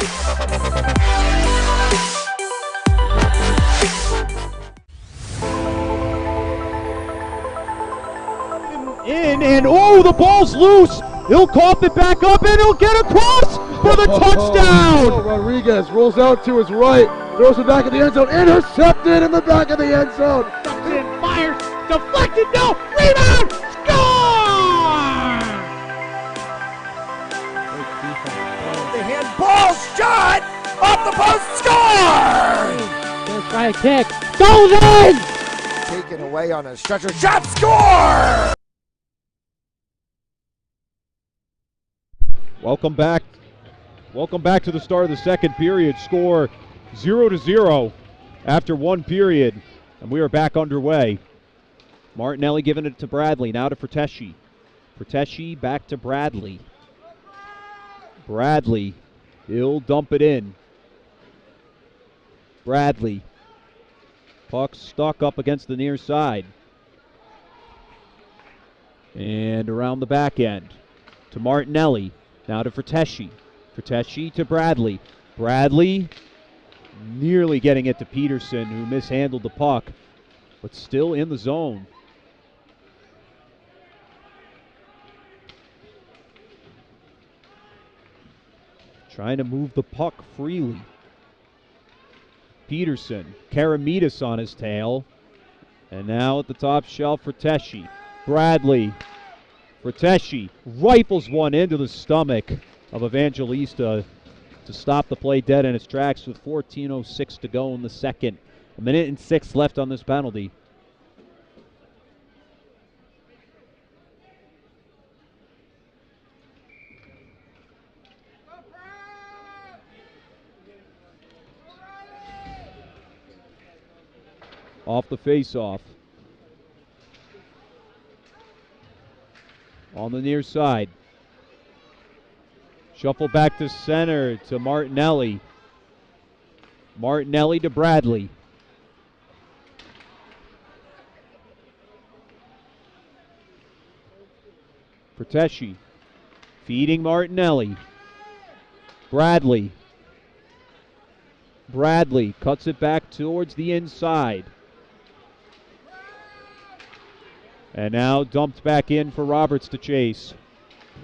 In and oh, the ball's loose. He'll cough it back up and he'll get across for the touchdown. Rodriguez rolls out to his right, throws it back in the end zone, intercepted in the back of the end zone. In, fires, deflected, no, rebound, score! The handball shot off the post, score! First right kick, goes in! Taken away on a stretcher, shot, score! Welcome back. Welcome back to the start of the second period. Score 0-0 after one period, and we are back underway. Martinelli giving it to Bradley, now to Fratteschi. Fratteschi back to Bradley. Bradley, he'll dump it in. Bradley. Puck stuck up against the near side. And around the back end to Martinelli. Now to Fratteschi. Fratteschi to Bradley. Bradley nearly getting it to Peterson, who mishandled the puck, but still in the zone. Trying to move the puck freely. Peterson, Karamidas on his tail. And now at the top shelf, Fratteschi. Bradley. Fratteschi rifles one into the stomach of Evangelista to stop the play dead in its tracks with 14:06 to go in the second. 1:06 left on this penalty. Off the face-off. On the near side. Shuffle back to center to Martinelli. Martinelli to Bradley. Fratteschi feeding Martinelli. Bradley. Bradley cuts it back towards the inside. And now dumped back in for Roberts to chase.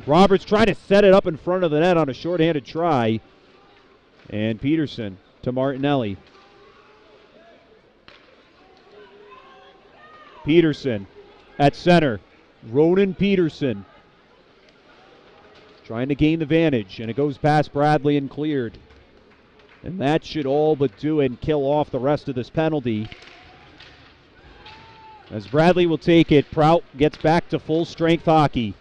Roberts trying to set it up in front of the net on a shorthanded try. And Peterson to Martinelli. Peterson at center. Ronan Peterson trying to gain the vantage, and it goes past Bradley and cleared. And that should all but do it and kill off the rest of this penalty. As Bradley will take it, Prout gets back to full strength hockey.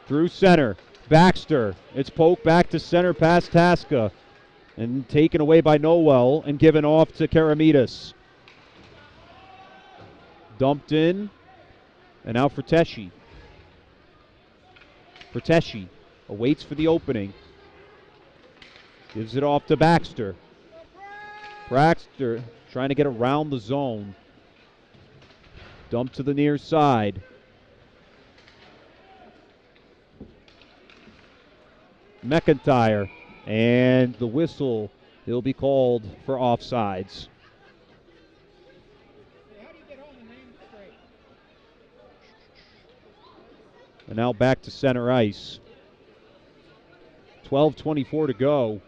Through center, Baxter. It's poked back to center past Tasca. And taken away by Noel and given off to Karamidas. Dumped in. And now Fratteschi. Fratteschi awaits for the opening. Gives it off to Baxter. Baxter trying to get around the zone. Dump to the near side. McIntyre. And the whistle. He'll be called for offsides. And now back to center ice. 12:24 to go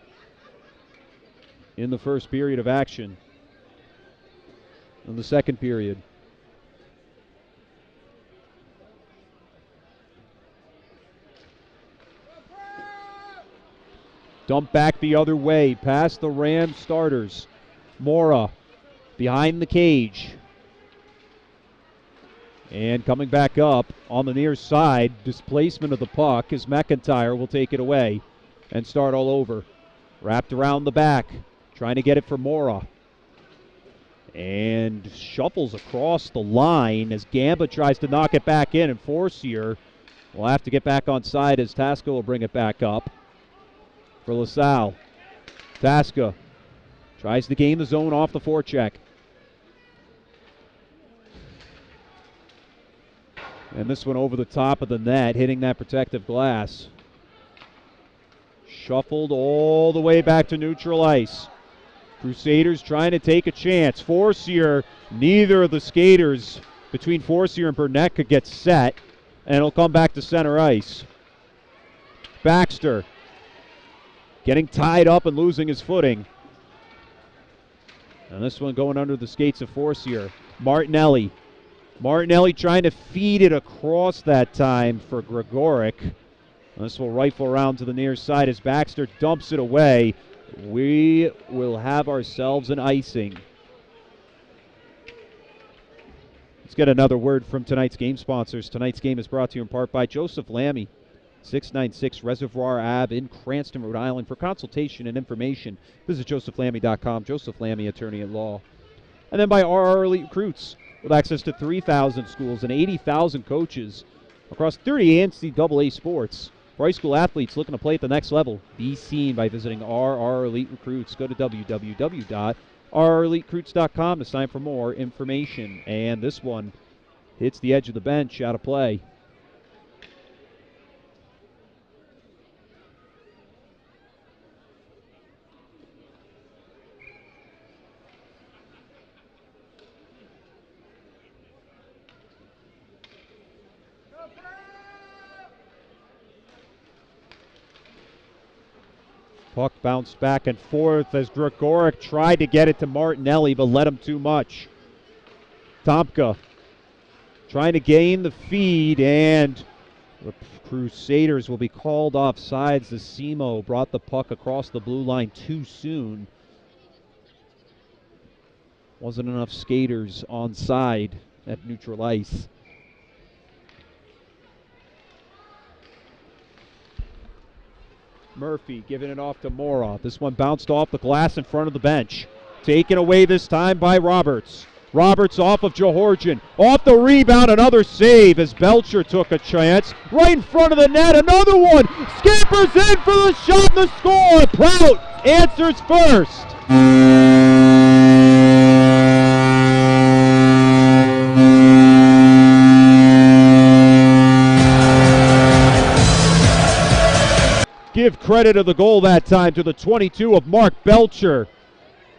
in the first period of action. In the second period. Dump back the other way, past the Rams starters. Mora behind the cage. And coming back up on the near side, displacement of the puck as McIntyre will take it away and start all over. Wrapped around the back, trying to get it for Mora. And shuffles across the line as Gamba tries to knock it back in, and Forcier will have to get back on side as Tasca will bring it back up for LaSalle. Tasca Tries to gain the zone off the forecheck. And this one over the top of the net, hitting that protective glass. Shuffled all the way back to neutral ice. Crusaders trying to take a chance. Forcier, neither of the skaters between Forcier and Burnett could get set, and it'll come back to center ice. Baxter getting tied up and losing his footing. And this one going under the skates of Forcier. Martinelli trying to feed it across that time for Gregoric. This will rifle around to the near side as Baxter dumps it away. We will have ourselves an icing. Let's get another word from tonight's game sponsors. Tonight's game is brought to you in part by Joseph Lammy, 696 Reservoir Ave in Cranston, Rhode Island. For consultation and information, visit josephlammy.com. Joseph Lammy, attorney at law. And then by RR Elite Recruits, with access to 3,000 schools and 80,000 coaches across 30 NCAA sports. For high school athletes looking to play at the next level, be seen by visiting RR Elite Recruits. Go to www.rreliterecruits.com to sign for more information. And this one hits the edge of the bench, out of play. Puck bounced back and forth as Gregoric tried to get it to Martinelli, but let him too much. Tomka trying to gain the feed, and the Crusaders will be called off sides as Simo brought the puck across the blue line too soon. Wasn't enough skaters on side at neutral ice. Murphy giving it off to Moroff. This one bounced off the glass in front of the bench. Taken away this time by Roberts. Roberts off of Johorgian. Off the rebound, another save as Belcher took a chance. Right in front of the net, another one. Scampers in for the shot and the score. Prout answers first. Give credit of the goal that time to the 22 of Mark Belcher.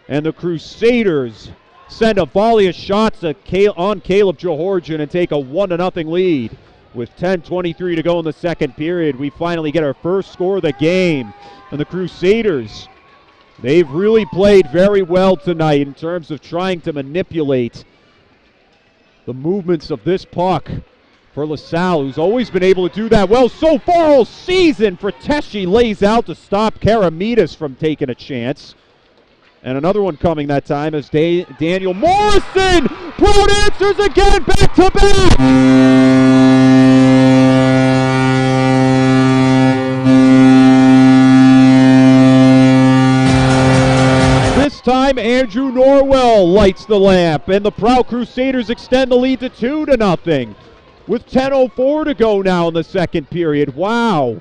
And the Crusaders send a volley of shots on Caleb Johorgian and take a 1-0 lead. With 10:23 to go in the second period, we finally get our first score of the game. And the Crusaders, they've really played very well tonight in terms of trying to manipulate the movements of this puck. For LaSalle, who's always been able to do that well so far all season. Fratteschi lays out to stop Karamidas from taking a chance. And another one coming that time is Daniel Morrison. Prout answers again, back to back. This time, Andrew Norwell lights the lamp, and the Prout Crusaders extend the lead to 2-0. With 10:04 to go now in the second period. Wow.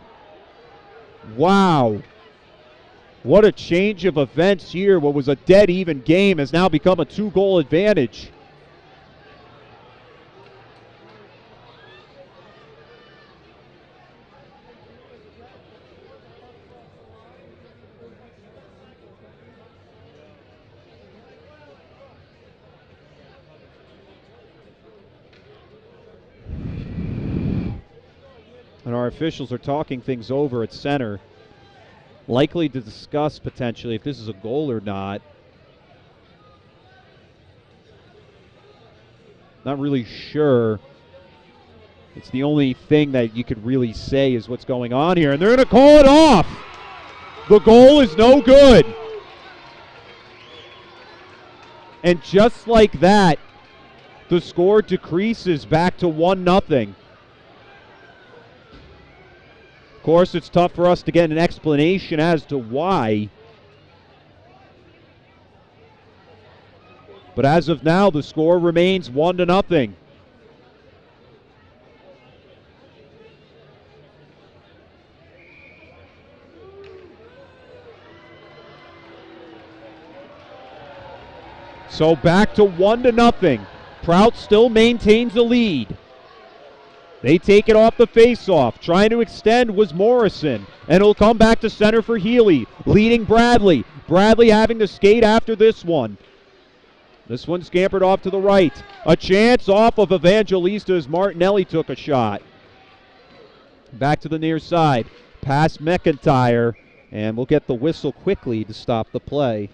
Wow. What a change of events here. What was a dead even game has now become a 2-goal advantage. And our officials are talking things over at center, likely to discuss potentially if this is a goal or not. Not really sure. It's the only thing that you could really say is what's going on here, and they're going to call it off. The goal is no good. And just like that, the score decreases back to 1-0. Of course, it's tough for us to get an explanation as to why. But as of now, the score remains 1-0. So back to 1-0. Prout still maintains the lead. They take it off the faceoff. Trying to extend was Morrison. And it'll come back to center for Healy. Leading Bradley. Bradley having to skate after this one. This one scampered off to the right. A chance off of Evangelista as Martinelli took a shot. Back to the near side. Past McIntyre. And we'll get the whistle quickly to stop the play.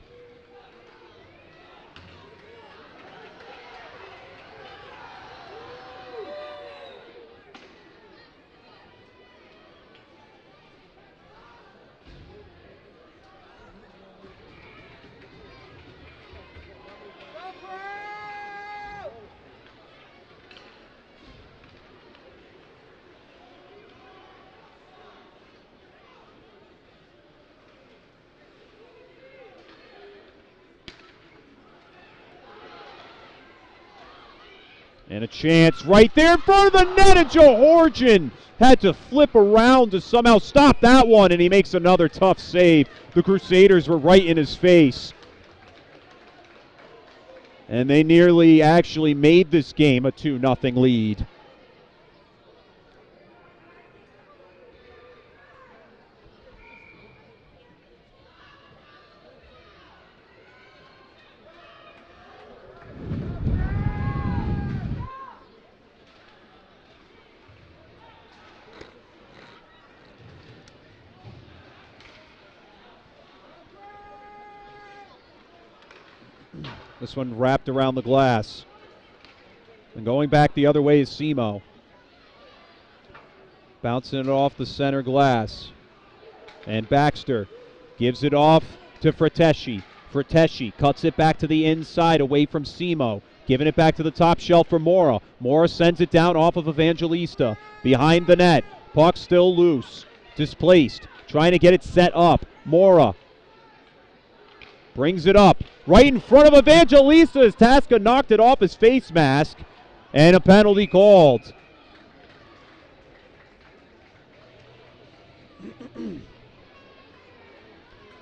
And a chance right there in front of the net, and Joe Horgen had to flip around to somehow stop that one, and he makes another tough save. The Crusaders were right in his face. And they nearly actually made this game a 2-0 lead. This one wrapped around the glass. And going back the other way is Simo. Bouncing it off the center glass. And Baxter gives it off to Frateschi. Frateschi cuts it back to the inside away from Simo. Giving it back to the top shelf for Mora. Mora sends it down off of Evangelista. Behind the net. Puck still loose. Displaced. Trying to get it set up. Mora brings it up right in front of Evangelista as Tasca knocked it off his face mask, and a penalty called.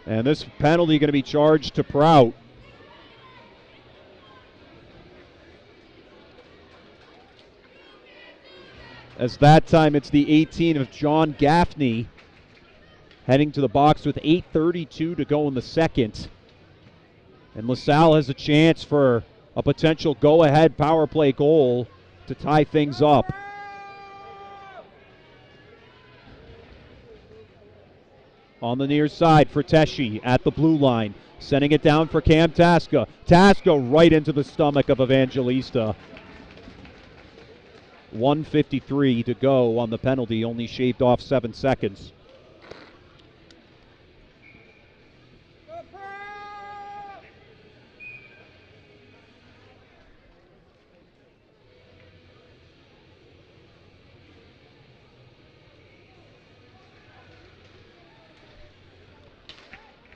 And this penalty going to be charged to Prout. As that time it's the 18 of John Gaffney heading to the box with 8:32 to go in the second. And LaSalle has a chance for a potential go-ahead power play goal to tie things up. On the near side, Frateschi at the blue line, sending it down for Cam Tasca. Tasca right into the stomach of Evangelista. 1:53 to go on the penalty, only shaved off 7 seconds.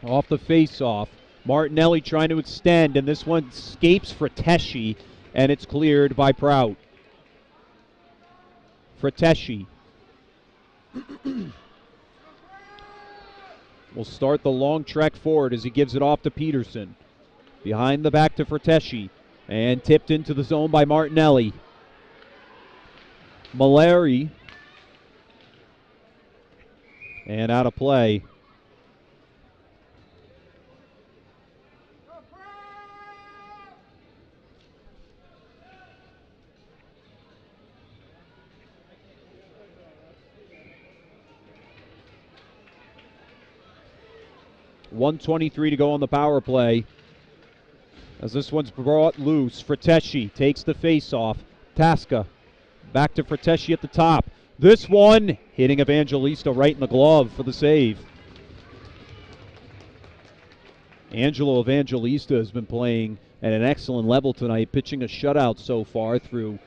Off the face-off. Martinelli trying to extend, and this one escapes Frateschi, and it's cleared by Prout. Frateschi will start the long trek forward as he gives it off to Peterson. Behind the back to Frateschi, and tipped into the zone by Martinelli. Maleri, and out of play. .123 to go on the power play. As this one's brought loose, Frateschi takes the face-off. Tasca back to Frateschi at the top. This one hitting Evangelista right in the glove for the save. Angelo Evangelista has been playing at an excellent level tonight, pitching a shutout so far through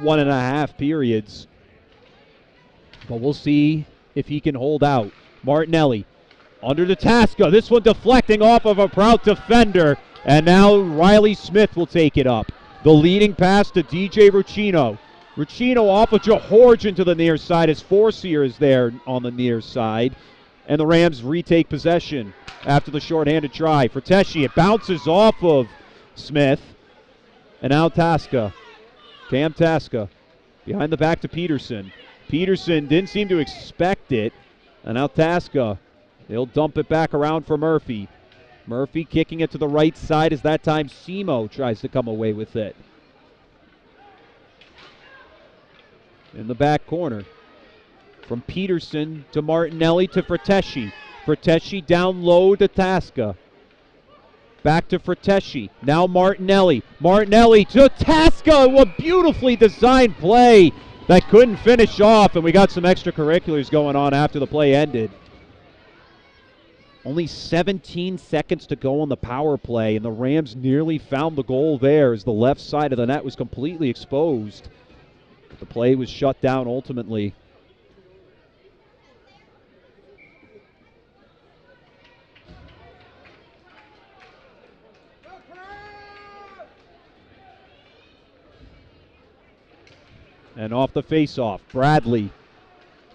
1.5 periods. But we'll see if he can hold out. Martinelli under the Tasca. This one deflecting off of a Prout defender. And now Riley Smith will take it up. The leading pass to DJ Ruccino. Ruccino off of Johorgian to the near side as Forcier is there on the near side. And the Rams retake possession after the shorthanded try. Frateschi, it bounces off of Smith. And now Tasca. Cam Tasca. Behind the back to Peterson. Peterson didn't seem to expect it. And now Tasca. He'll dump it back around for Murphy. Murphy kicking it to the right side as that time Simo tries to come away with it. In the back corner. From Peterson to Martinelli to Frateschi. Frateschi down low to Tasca. Back to Frateschi. Now Martinelli. Martinelli to Tasca. What beautifully designed play that couldn't finish off, and we got some extracurriculars going on after the play ended. Only 17 seconds to go on the power play, and the Rams nearly found the goal there as the left side of the net was completely exposed. The play was shut down ultimately. And off the face-off, Bradley.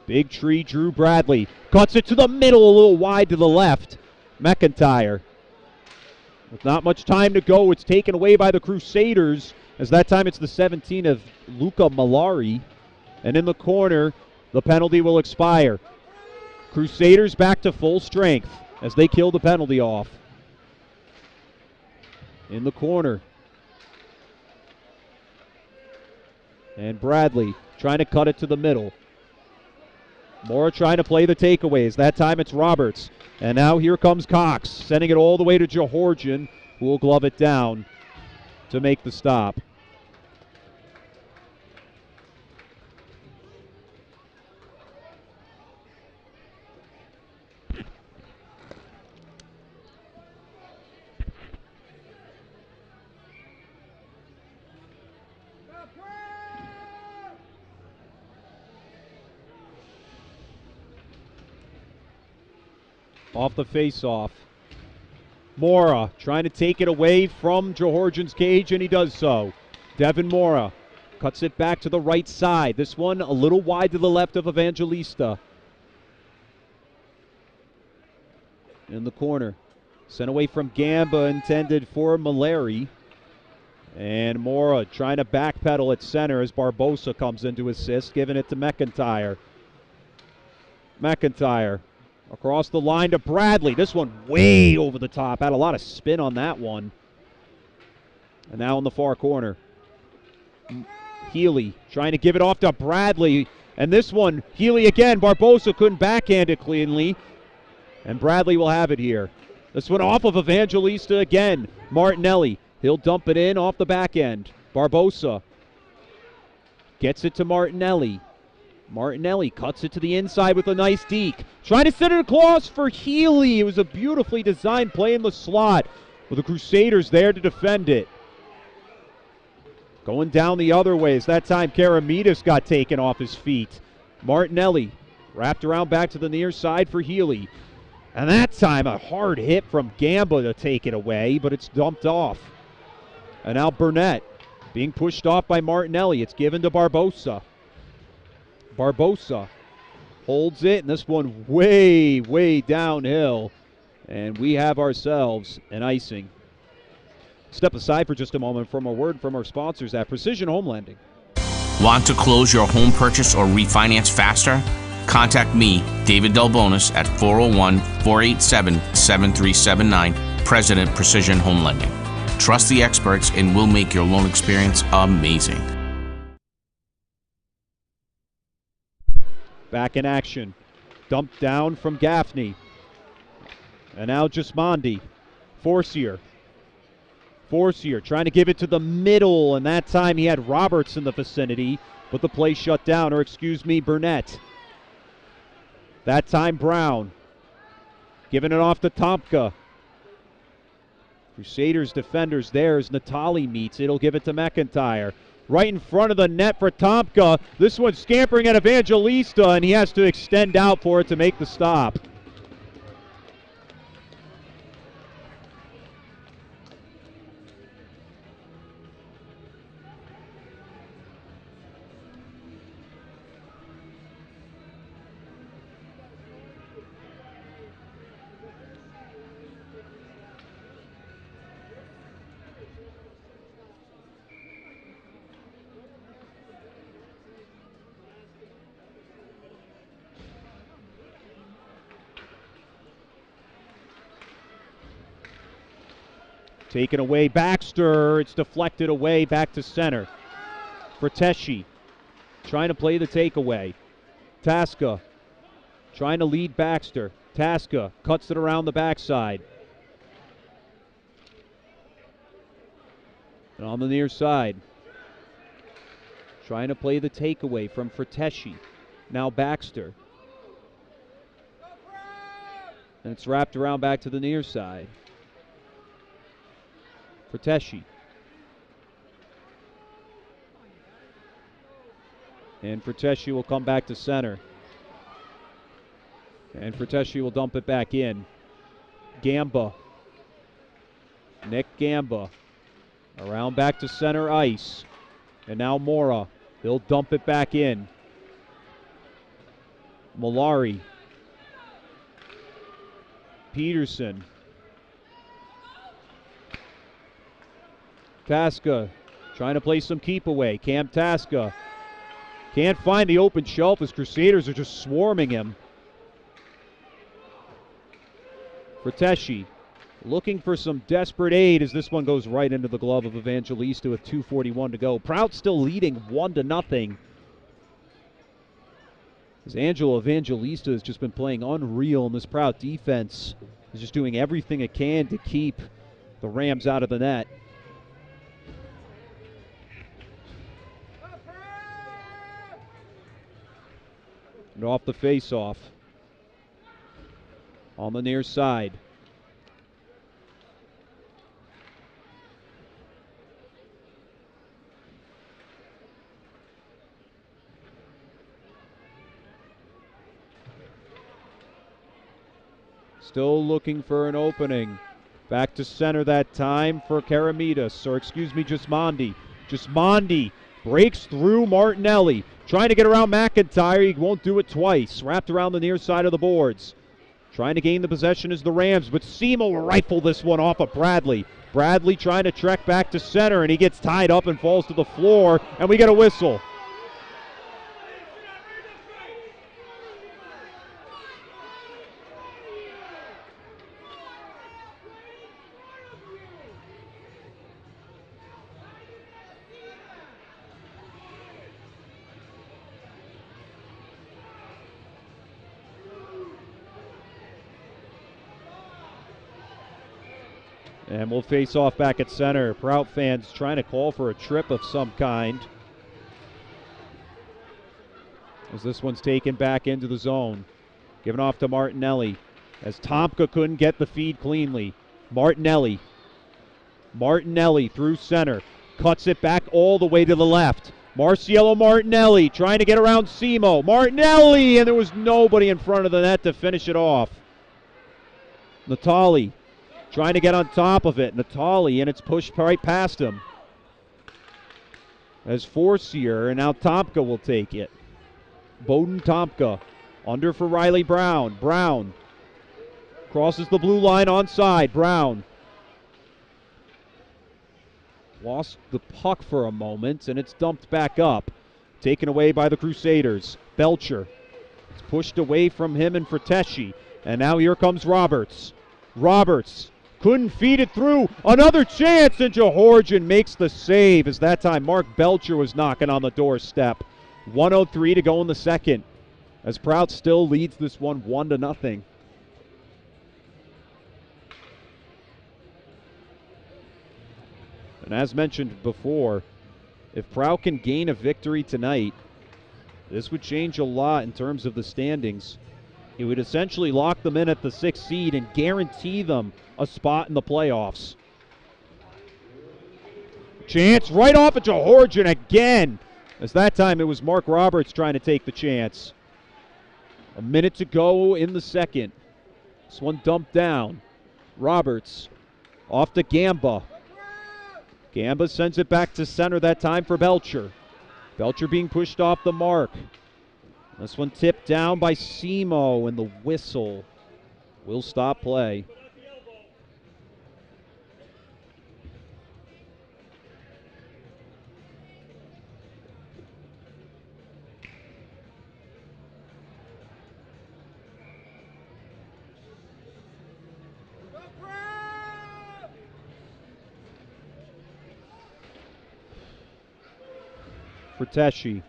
Big tree, Drew Bradley. Cuts it to the middle, a little wide to the left. McIntyre. With not much time to go, it's taken away by the Crusaders. As that time it's the 17 of Luca Malari. And in the corner, the penalty will expire. Crusaders back to full strength as they kill the penalty off. In the corner. And Bradley trying to cut it to the middle. Mora trying to play the takeaways. That time it's Roberts. And now here comes Cox, sending it all the way to Johorgian, who will glove it down to make the stop. Off the face-off. Mora trying to take it away from Johorgian's cage, and he does so. Devin Mora cuts it back to the right side. This one a little wide to the left of Evangelista. In the corner. Sent away from Gamba, intended for Malari. And Mora trying to backpedal at center as Barbosa comes in to assist, giving it to McIntyre. McIntyre across the line to Bradley. This one way over the top. Had a lot of spin on that one. And now in the far corner. Healy trying to give it off to Bradley. And this one, Healy again. Barbosa couldn't backhand it cleanly. And Bradley will have it here. This one off of Evangelista again. Martinelli. He'll dump it in off the back end. Barbosa gets it to Martinelli. Martinelli cuts it to the inside with a nice deke. Trying to set it across for Healy. It was a beautifully designed play in the slot with the Crusaders there to defend it. Going down the other ways. That time Karamidas got taken off his feet. Martinelli wrapped around back to the near side for Healy. And that time a hard hit from Gamba to take it away, but it's dumped off. And now Burnett being pushed off by Martinelli. It's given to Barbosa. Barbosa holds it, and this one way, way downhill. And we have ourselves an icing. Step aside for just a moment from a word from our sponsors at Precision Home Lending. Want to close your home purchase or refinance faster? Contact me, David Delbonis, at 401-487-7379, President Precision Home Lending. Trust the experts and we'll make your loan experience amazing. Back in action. Dumped down from Gaffney. And now Gismondi. Forcier trying to give it to the middle, and that time he had Roberts in the vicinity, but the play shut down, or Burnett. That time Brown. Giving it off to Tomka. Crusaders defenders there as Natali meets. It'll give it to McIntyre. Right in front of the net for Tomka. This one's scampering at Evangelista, and he has to extend out for it to make the stop. Taken away, Baxter. It's deflected away, back to center. Frateschi trying to play the takeaway. Tasca trying to lead Baxter. Tasca cuts it around the backside. And on the near side, trying to play the takeaway from Frateschi. Now Baxter. And it's wrapped around back to the near side. Frateschi. And Frateschi will come back to center. And Frateschi will dump it back in. Gamba. Nick Gamba. Around back to center ice. And now Mora. He'll dump it back in. Malari. Peterson. Tasca trying to play some keep away. Cam Tasca can't find the open shelf as Crusaders are just swarming him. Frateschi looking for some desperate aid as this one goes right into the glove of Evangelista with 2:41 to go. Prout still leading 1-0. As Angelo Evangelista has just been playing unreal, and this Prout defense is just doing everything it can to keep the Rams out of the net. And off the face-off. On the near side. Still looking for an opening. Back to center that time for Gismondi. Gismondi breaks through Martinelli. Trying to get around McIntyre. He won't do it twice. Wrapped around the near side of the boards. Trying to gain the possession is the Rams, but Simo will rifle this one off of Bradley. Bradley trying to trek back to center, and he gets tied up and falls to the floor, and we get a whistle. And we'll face off back at center. Prout fans trying to call for a trip of some kind. As this one's taken back into the zone. Given off to Martinelli. As Tomka couldn't get the feed cleanly. Martinelli through center. Cuts it back all the way to the left. Marciello Martinelli trying to get around Simo. Martinelli! And there was nobody in front of the net to finish it off. Natali trying to get on top of it. Natali, and it's pushed right past him. As Forcier, and now Tomka will take it. Bowden Tomka, under for Riley Brown. Brown crosses the blue line onside. Brown lost the puck for a moment, and it's dumped back up. Taken away by the Crusaders. Belcher. It's pushed away from him and Frateschi. And now here comes Roberts. Roberts couldn't feed it through. Another chance, and Johorgian makes the save as that time Mark Belcher was knocking on the doorstep. 1:03 to go in the second as Prout still leads this one 1-0. And as mentioned before, if Prout can gain a victory tonight, this would change a lot in terms of the standings. It would essentially lock them in at the 6th seed and guarantee them a spot in the playoffs. Chance right off of Johorgian again. As that time it was Mark Roberts trying to take the chance. A minute to go in the second. This one dumped down. Roberts off to Gamba. Gamba sends it back to center that time for Belcher. Belcher being pushed off the mark. This one tipped down by Simo, and the whistle will stop play. Teshi.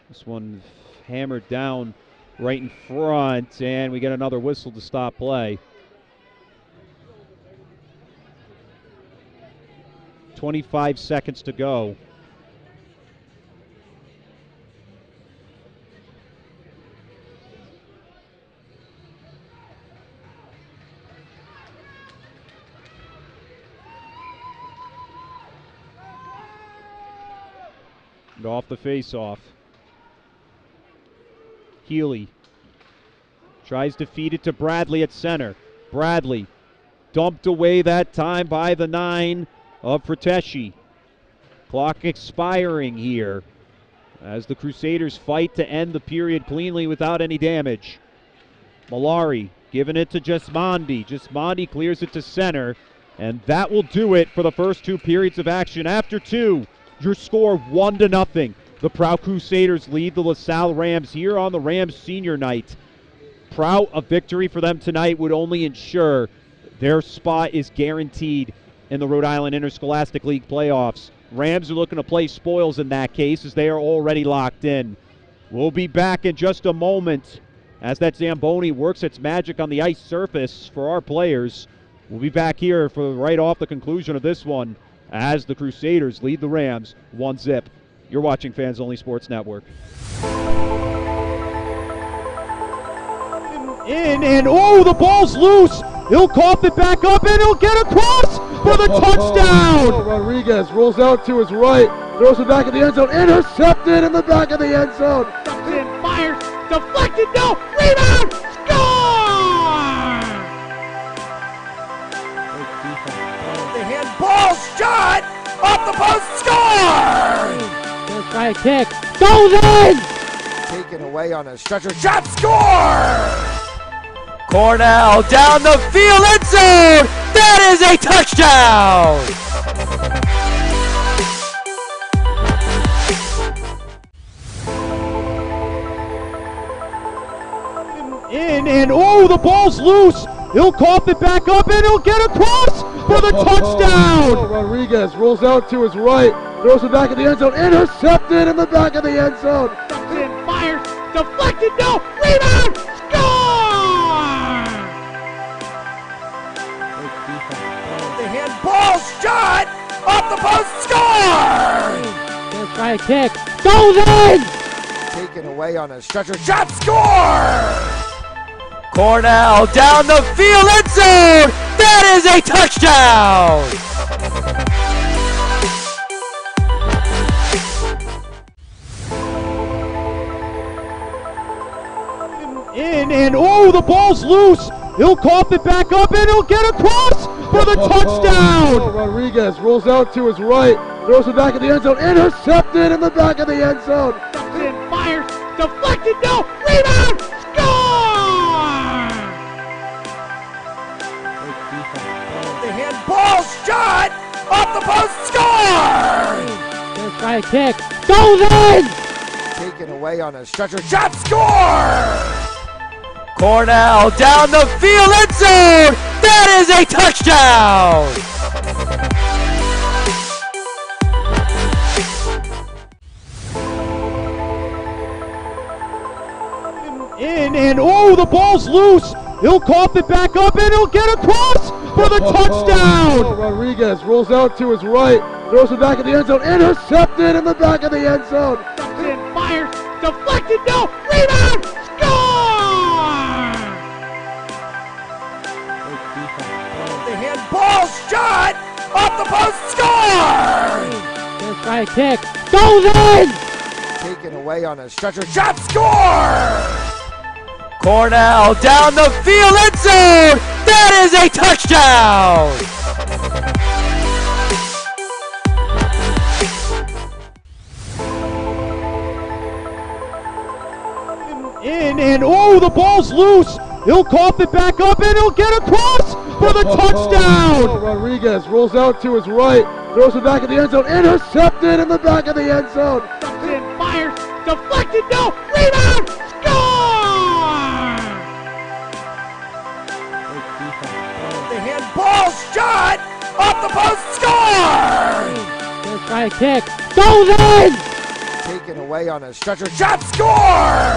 This one hammered down right in front, and we get another whistle to stop play. 25 seconds to go. And off the face-off. Healy tries to feed it to Bradley at center. Bradley dumped away that time by the 9 of Frateshi. Clock expiring here as the Crusaders fight to end the period cleanly without any damage. Malari giving it to Gismondi. Gismondi clears it to center, and that will do it for the first 2 periods of action. After 2, your score 1-0. The Prout Crusaders lead the LaSalle Rams here on the Rams senior night. Prout, a victory for them tonight would only ensure their spot is guaranteed in the Rhode Island Interscholastic League playoffs. Rams are looking to play spoils in that case as they are already locked in. We'll be back in just a moment as that Zamboni works its magic on the ice surface for our players. We'll be back here for right off the conclusion of this one as the Crusaders lead the Rams 1-0. You're watching Fans Only Sports Network. The ball's loose. He'll cough it back up, and he'll get across for the touchdown. Rodriguez rolls out to his right, throws it back in the end zone, intercepted in the back of the end zone. And fires, deflected, no, rebound, score! The handball shot off the post, score! Let's try a kick, goes in! Taken away on a stretcher shot, score! Cornell down the field, end zone! That is a touchdown! The ball's loose. He'll cough it back up, and he'll get across for the touchdown. Rodriguez rolls out to his right, throws it back in the end zone, intercepted in the back of the end zone. And fires, deflected, no, rebound, score! The handball shot off the post, score! Let's try a kick, goes in! Taken away on a stretcher shot, score! Cornell down the field, end zone! That is a touchdown! The ball's loose. He'll cough it back up, and he'll get across for the touchdown. Rodriguez rolls out to his right, throws it back in the end zone, intercepted in the back of the end zone. And fires, deflected, no, rebound, score! The handball shot off the post, score! Let's try a kick, goes in! Taken away on a stretcher shot, score! Cornell down the field, end zone! That is a touchdown! The ball's loose. He'll cough it back up, and he'll get across for the touchdown. Rodriguez rolls out to his right, throws it back in the end zone, intercepted in the back of the end zone. And fires, deflected, no, rebound, score! The handball shot off the post, score! Let's try a kick, goes in! Taken away on a stretcher shot, score! Cornell down the field, end zone! That is a touchdown! The ball's loose. He'll cough it back up, and he'll get across for the touchdown. Rodriguez rolls out to his right, throws it back in the end zone, intercepted in the back of the end zone. And fires, deflected, no, rebound, score! The handball shot off the post, score! High kick. Goes in! Taken away on a stretcher. Shot score!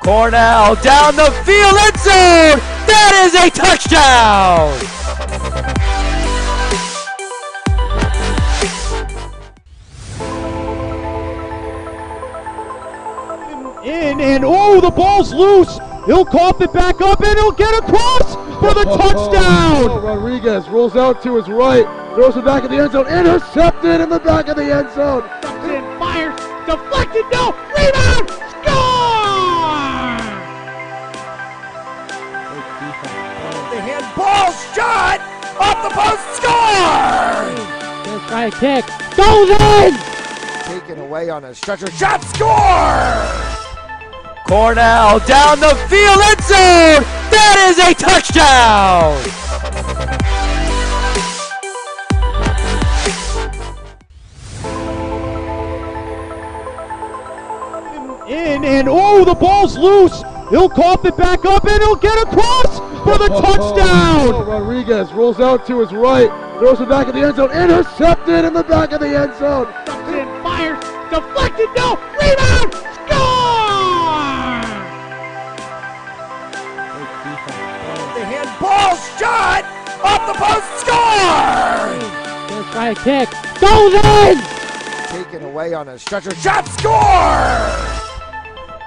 Cornell down the field, end zone! That is a touchdown! In and oh, the ball's loose. He'll cough it back up and he'll get across for the touchdown. Rodriguez rolls out to his right, throws it back in the end zone, intercepted in the back of the end zone. And fires, deflected, no, rebound, score! The handball shot off the post, score! This high kick goes in! Taken away on a stretcher, shot score! Cornell down the field, end zone! That is a touchdown! In and oh, the ball's loose. He'll cough it back up and he'll get across for the touchdown. Rodriguez rolls out to his right, throws it back in the end zone, intercepted in the back of the end zone. And fires, deflected, no, rebound, score! The handball shot off the post, score! This high kick goes in! Taken away on a stretcher, shot score!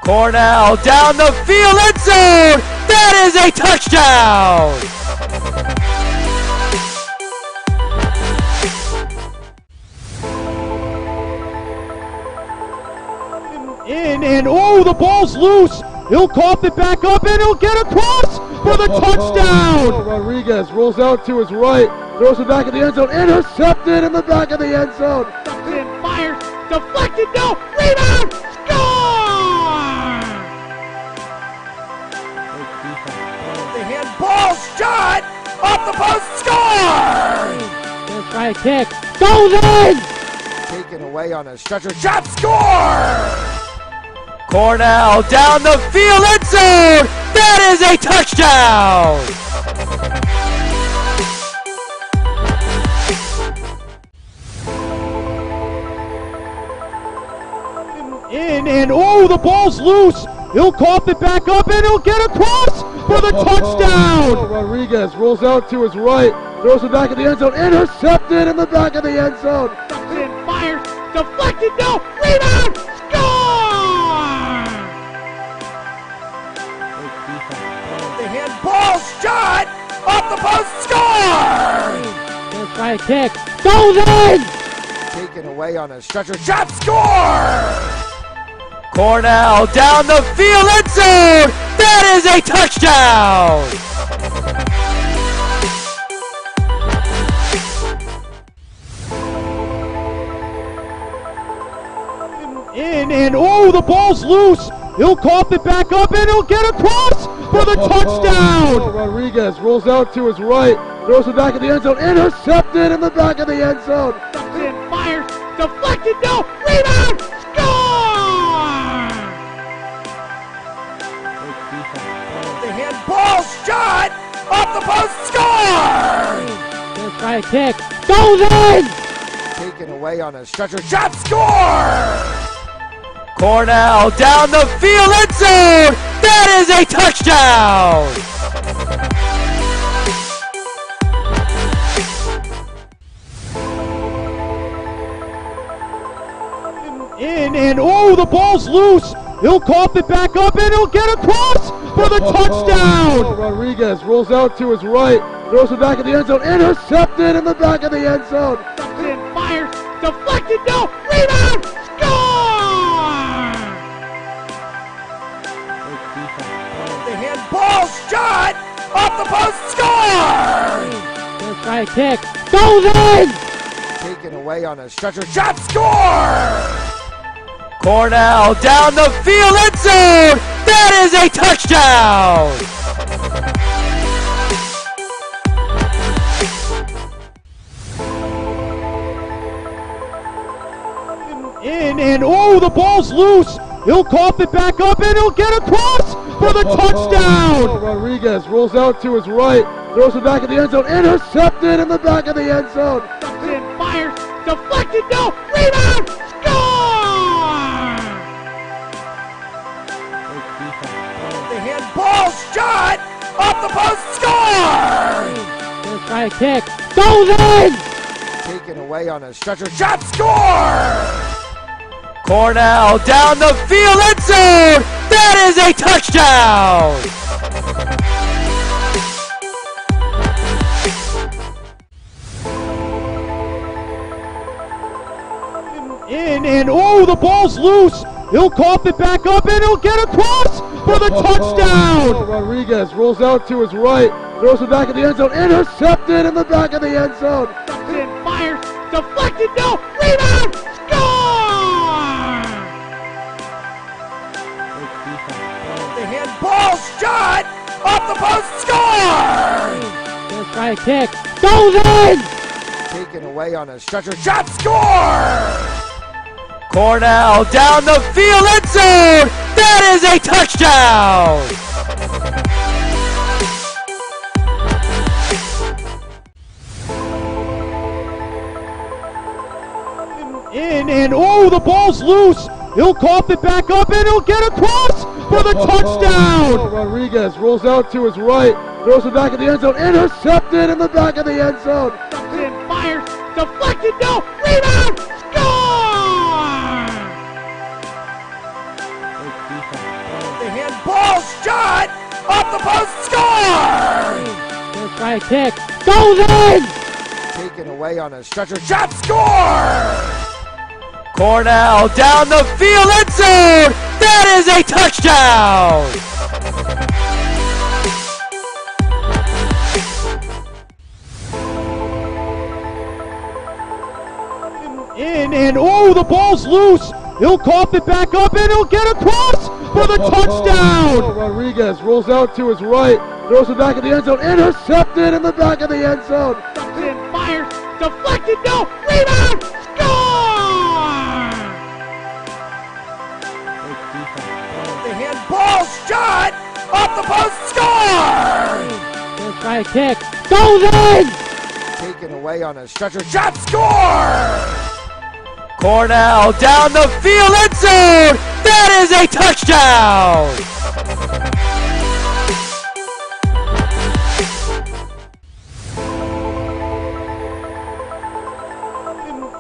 Cornell down the field, end zone! That is a touchdown! In and oh, the ball's loose. He'll cough it back up and he'll get across for the touchdown. Rodriguez rolls out to his right, throws it back in the end zone, intercepted in the back of the end zone. And fires, deflected, no, rebound, score! The handball shot off the post, score! This high kick goes in! Taken away on a stretcher, shot score! Cornell down the field, end zone! That is a touchdown! In and oh, the ball's loose. He'll cough it back up and he'll get across for the touchdown. Rodriguez rolls out to his right, throws it back in the end zone, intercepted in the back of the end zone. And fires, deflected, no, rebound, score! The handball shot off the post, score! This high kick goes in! Taken away on a stretcher, shot score! Cornell down the field, end zone! That is a touchdown! In and oh, the ball's loose. He'll cough it back up and he'll get across for the touchdown. Rodriguez rolls out to his right, throws it back in the end zone, intercepted in the back of the end zone. And fires, deflected, no, rebound, score! The handball shot off the post, score! This high kick goes in! Taken away on a stretcher, shot score! Cornell down the field, end zone! That is a touchdown! In and oh, the ball's loose. He'll cough it back up and he'll get across for the touchdown. Rodriguez rolls out to his right, throws it back in the end zone, intercepted in the back of the end zone. And fires, deflected, no, rebound, score! The handball shot off the post, score! This high kick goes in! Taken away on a stretcher, shot score! Cornell down the field, end zone! That is a touchdown! In and oh, the ball's loose. He'll cough it back up and he'll get across for the touchdown. Rodriguez rolls out to his right, throws it back in the end zone, intercepted in the back of the end zone. And fires, deflected, no, rebound, score! The handball shot off the post, score! Gonna try a kick, goes in! Taken away on a stretcher shot, score! Cornell down the field, end zone! That is a touchdown! In and oh, the ball's loose. He'll cough it back up and he'll get across for the touchdown. Rodriguez rolls out to his right, throws it back in the end zone, intercepted in the back of the end zone. And fires, deflected, no, rebound, score! The handball shot off the post, score! Gonna try a kick, goes in! Taken away on a stretcher shot, score! Cornell down the field, end zone! That is a touchdown! In and oh, the ball's loose. He'll cough it back up and he'll get across for the touchdown. Rodriguez rolls out to his right, throws it back in the end zone, intercepted in the back of the end zone. And fires, deflected, no, rebound, score! The handball shot off the post, score! Gonna try a kick, goes in! Taken away on a stretcher shot, score! Cornell down the field, end zone! That is a touchdown! In and oh, the ball's loose. He'll cough it back up and he'll get across for the touchdown. Rodriguez rolls out to his right, throws it back in the end zone, intercepted in the back of the end zone. And fires, deflected, no, rebound, score! The handball shot off the post, score! Gonna try a kick, goes in! Taken away on a stretcher shot, score! Cornell down the field, end zone! That is a touchdown!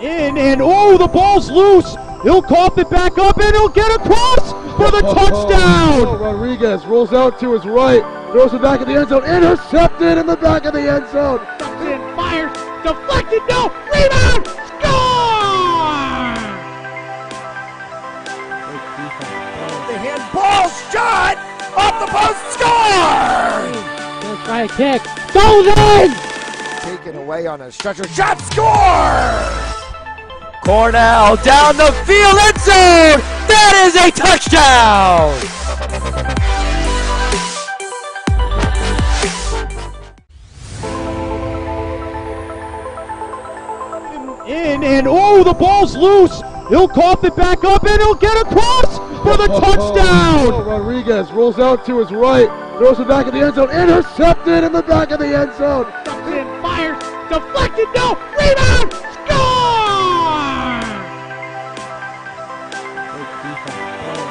In and oh, the ball's loose. He'll cough it back up and he'll get across for the touchdown. Rodriguez rolls out to his right, throws it back in the end zone, intercepted in the back of the end zone. And fires, deflected, no, rebound, score! The handball shot off the post, score! Gonna try a kick, goes in! Taken away on a stretcher shot, score! Cornell down the field, end zone! That is a touchdown! In and oh, the ball's loose. He'll cough it back up and he'll get across for the touchdown. Rodriguez rolls out to his right, throws it back in the end zone, intercepted in the back of the end zone. And fires, deflected, no, rebound, score!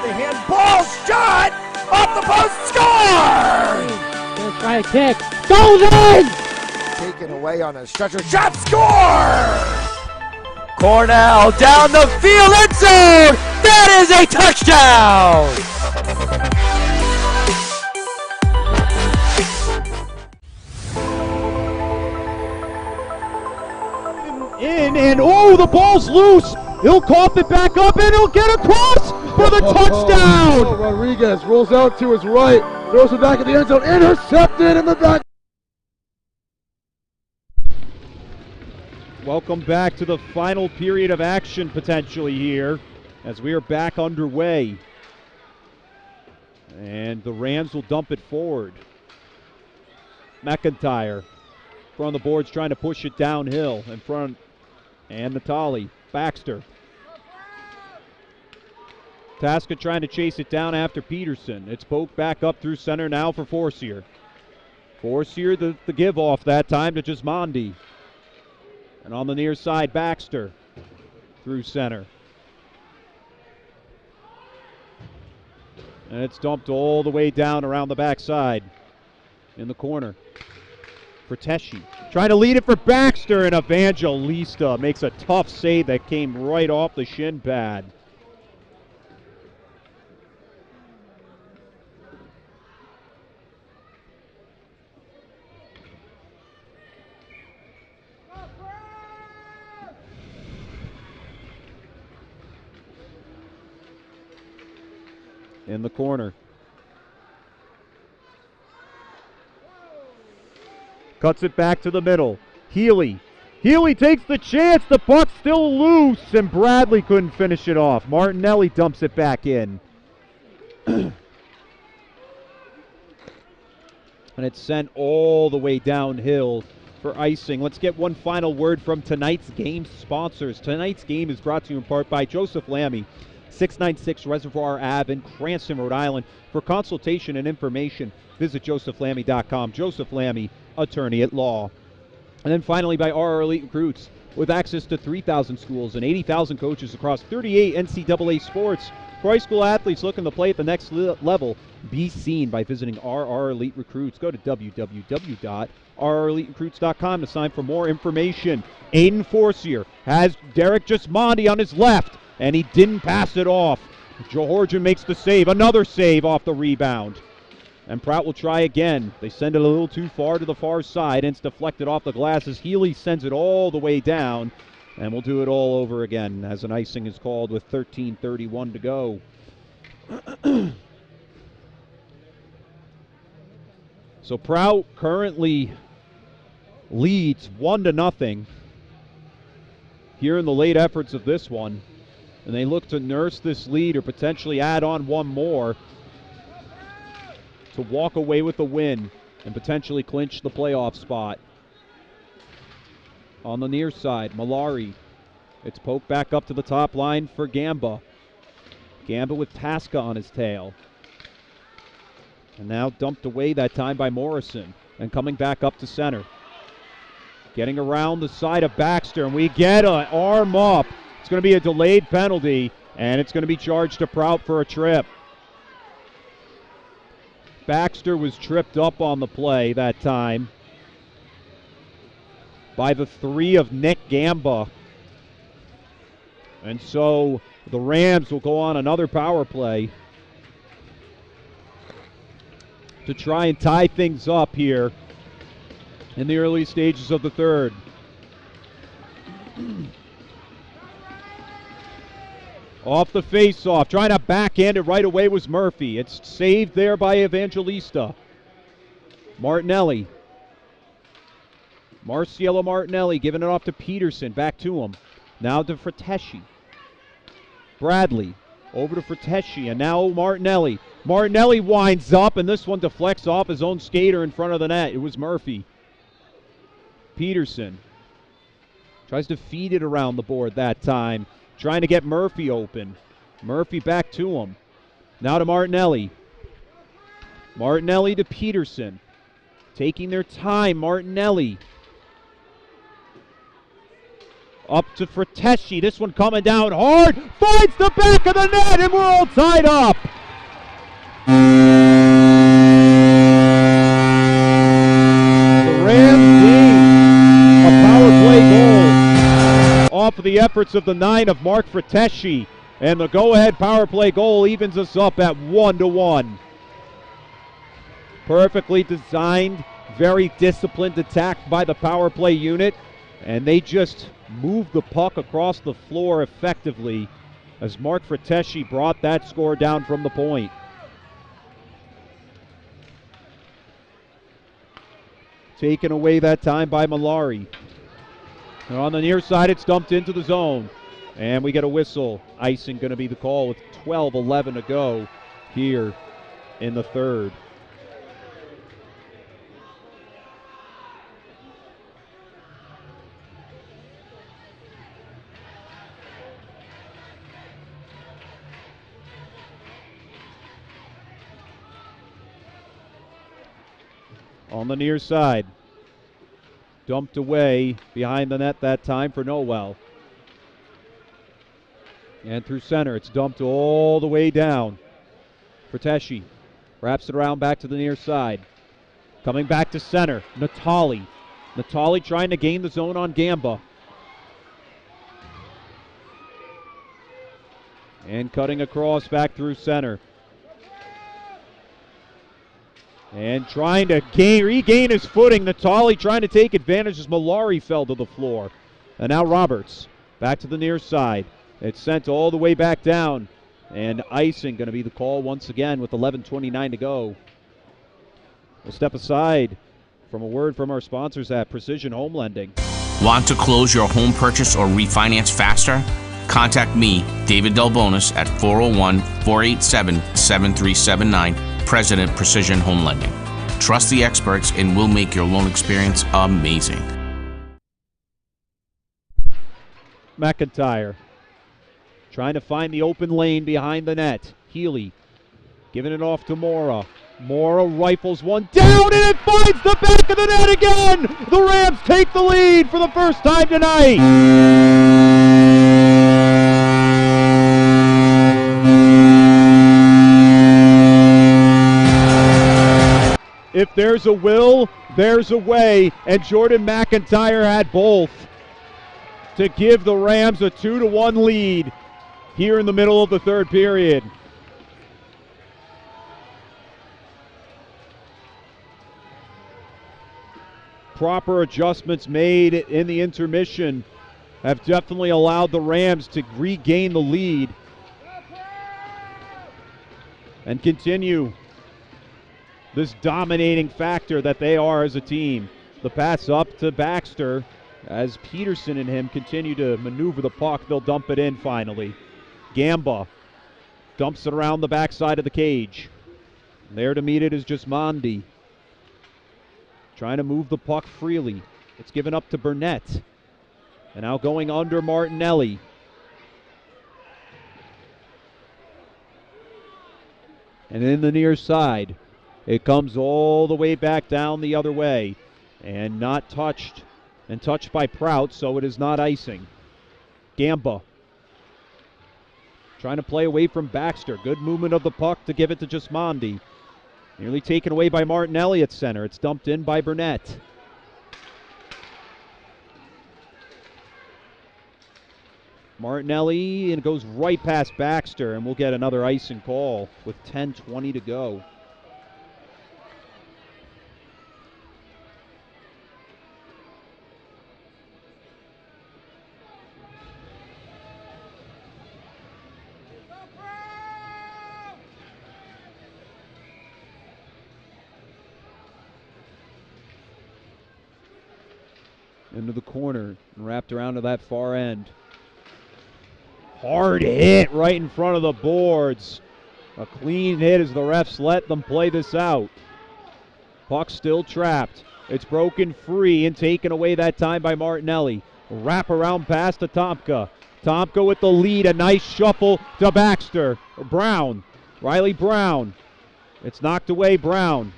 The handball shot off the post, score! Gonna try a kick, goes in! Taken away on a stretcher shot, score! Cornell down the field, end zone! That is a touchdown! In and oh, the ball's loose. He'll cough it back up and he'll get across for the touchdown. Rodriguez rolls out to his right, throws it back in the end zone, intercepted in the back. Welcome back to the final period of action potentially here as we are back underway. And the Rams will dump it forward. McIntyre from the boards trying to push it downhill in front. And Natali. Baxter. Tasca trying to chase it down after Peterson. It's poked back up through center now for Forcier. Forcier the give off that time to Gismondi. And on the near side, Baxter. through center. And it's dumped all the way down around the backside in the corner. For Teshi. Trying to lead it for Baxter, and Evangelista makes a tough save that came right off the shin pad. In the corner. Cuts it back to the middle. Healy. Healy takes the chance. The puck's still loose, and Bradley couldn't finish it off. Martinelli dumps it back in. And it's sent all the way downhill for icing. Let's get one final word from tonight's game sponsors. Tonight's game is brought to you in part by Joseph Lammy, 696 Reservoir Ave in Cranston, Rhode Island. For consultation and information, visit josephlammy.com. Joseph Lammy, attorney at law. And then finally by RR Elite Recruits, with access to 3,000 schools and 80,000 coaches across 38 NCAA sports. For high school athletes looking to play at the next level, be seen by visiting RR Elite Recruits. Go to www.rreliterecruits.com to sign for more information. Aiden Forcier has Derek Gismondi on his left, and he didn't pass it off. Georgian makes the save. Another save off the rebound. And Prout will try again. They send it a little too far to the far side, and it's deflected off the glass as Healy sends it all the way down. And we'll do it all over again as an icing is called with 13:31 to go. So Prout currently leads 1-0 here in the late efforts of this one. And they look to nurse this lead or potentially add on one more to walk away with the win and potentially clinch the playoff spot. On the near side, Malari. It's poked back up to the top line for Gamba. Gamba with Tasca on his tail. And now dumped away that time by Morrison. And coming back up to center. Getting around the side of Baxter, and we get an arm up. It's going to be a delayed penalty, and it's going to be charged to Prout for a trip. Baxter was tripped up on the play that time by the 3 of Nick Gamba. And so the Rams will go on another power play to try and tie things up here in the early stages of the third. Off the face-off, trying to backhand it right away was Murphy. It's saved there by Evangelista. Martinelli. Marcielo Martinelli giving it off to Peterson, back to him. Now to Frateschi. Bradley over to Frateschi, and now Martinelli. Martinelli winds up, and this one deflects off his own skater in front of the net. It was Murphy. Peterson tries to feed it around the board that time. Trying to get Murphy open. Murphy back to him. Now to Martinelli. Martinelli to Peterson. Taking their time, Martinelli. Up to Frateschi. This one coming down hard. Finds the back of the net, and we're all tied up. The Rams gain a power play goal off of the efforts of the 9 of Mark Frateschi, and the go-ahead power play goal evens us up at 1-1. Perfectly designed, very disciplined attack by the power play unit, and they just moved the puck across the floor effectively as Mark Frateschi brought that score down from the point. Taken away that time by Malari. And on the near side, it's dumped into the zone. And we get a whistle. Icing going to be the call with 12:11 to go here in the third. On the near side. Dumped away behind the net that time for Noel. And through center, it's dumped all the way down. Fratteschi wraps it around back to the near side. Coming back to center, Natali. Natali trying to gain the zone on Gamba. And cutting across back through center. And trying to regain his footing. Natali trying to take advantage as Malari fell to the floor. And now Roberts back to the near side. It's sent all the way back down. And icing going to be the call once again with 11:29 to go. We'll step aside from a word from our sponsors at Precision Home Lending. Want to close your home purchase or refinance faster? Contact me, David Delbonis, at 401-487-7379, President Precision Home Lending. Trust the experts and we'll make your loan experience amazing. McIntyre trying to find the open lane behind the net. Healy giving it off to Mora. Mora rifles one down and it finds the back of the net again! The Rams take the lead for the first time tonight! If there's a will, there's a way, and Jordan McIntyre had both to give the Rams a 2-1 lead here in the middle of the third period. Proper adjustments made in the intermission have definitely allowed the Rams to regain the lead and continue this dominating factor that they are as a team. The pass up to Baxter as Peterson and him continue to maneuver the puck. They'll dump it in finally. Gamba dumps it around the backside of the cage. There to meet it is Gismondi. Trying to move the puck freely. It's given up to Burnett. And now going under Martinelli. And in the near side, it comes all the way back down the other way. And not touched. And touched by Prout, so it is not icing. Gamba trying to play away from Baxter. Good movement of the puck to give it to Gismondi. Nearly taken away by Martinelli at center. It's dumped in by Burnett. Martinelli, and it goes right past Baxter, and we'll get another icing call with 10:20 to go. Into the corner and wrapped around to that far end. Hard hit right in front of the boards. A clean hit as the refs let them play this out. Puck still trapped. It's broken free and taken away that time by Martinelli. Wrap around pass to Tomka. Tomka with the lead. A nice shuffle to Baxter. Brown. Riley Brown. It's knocked away. Brown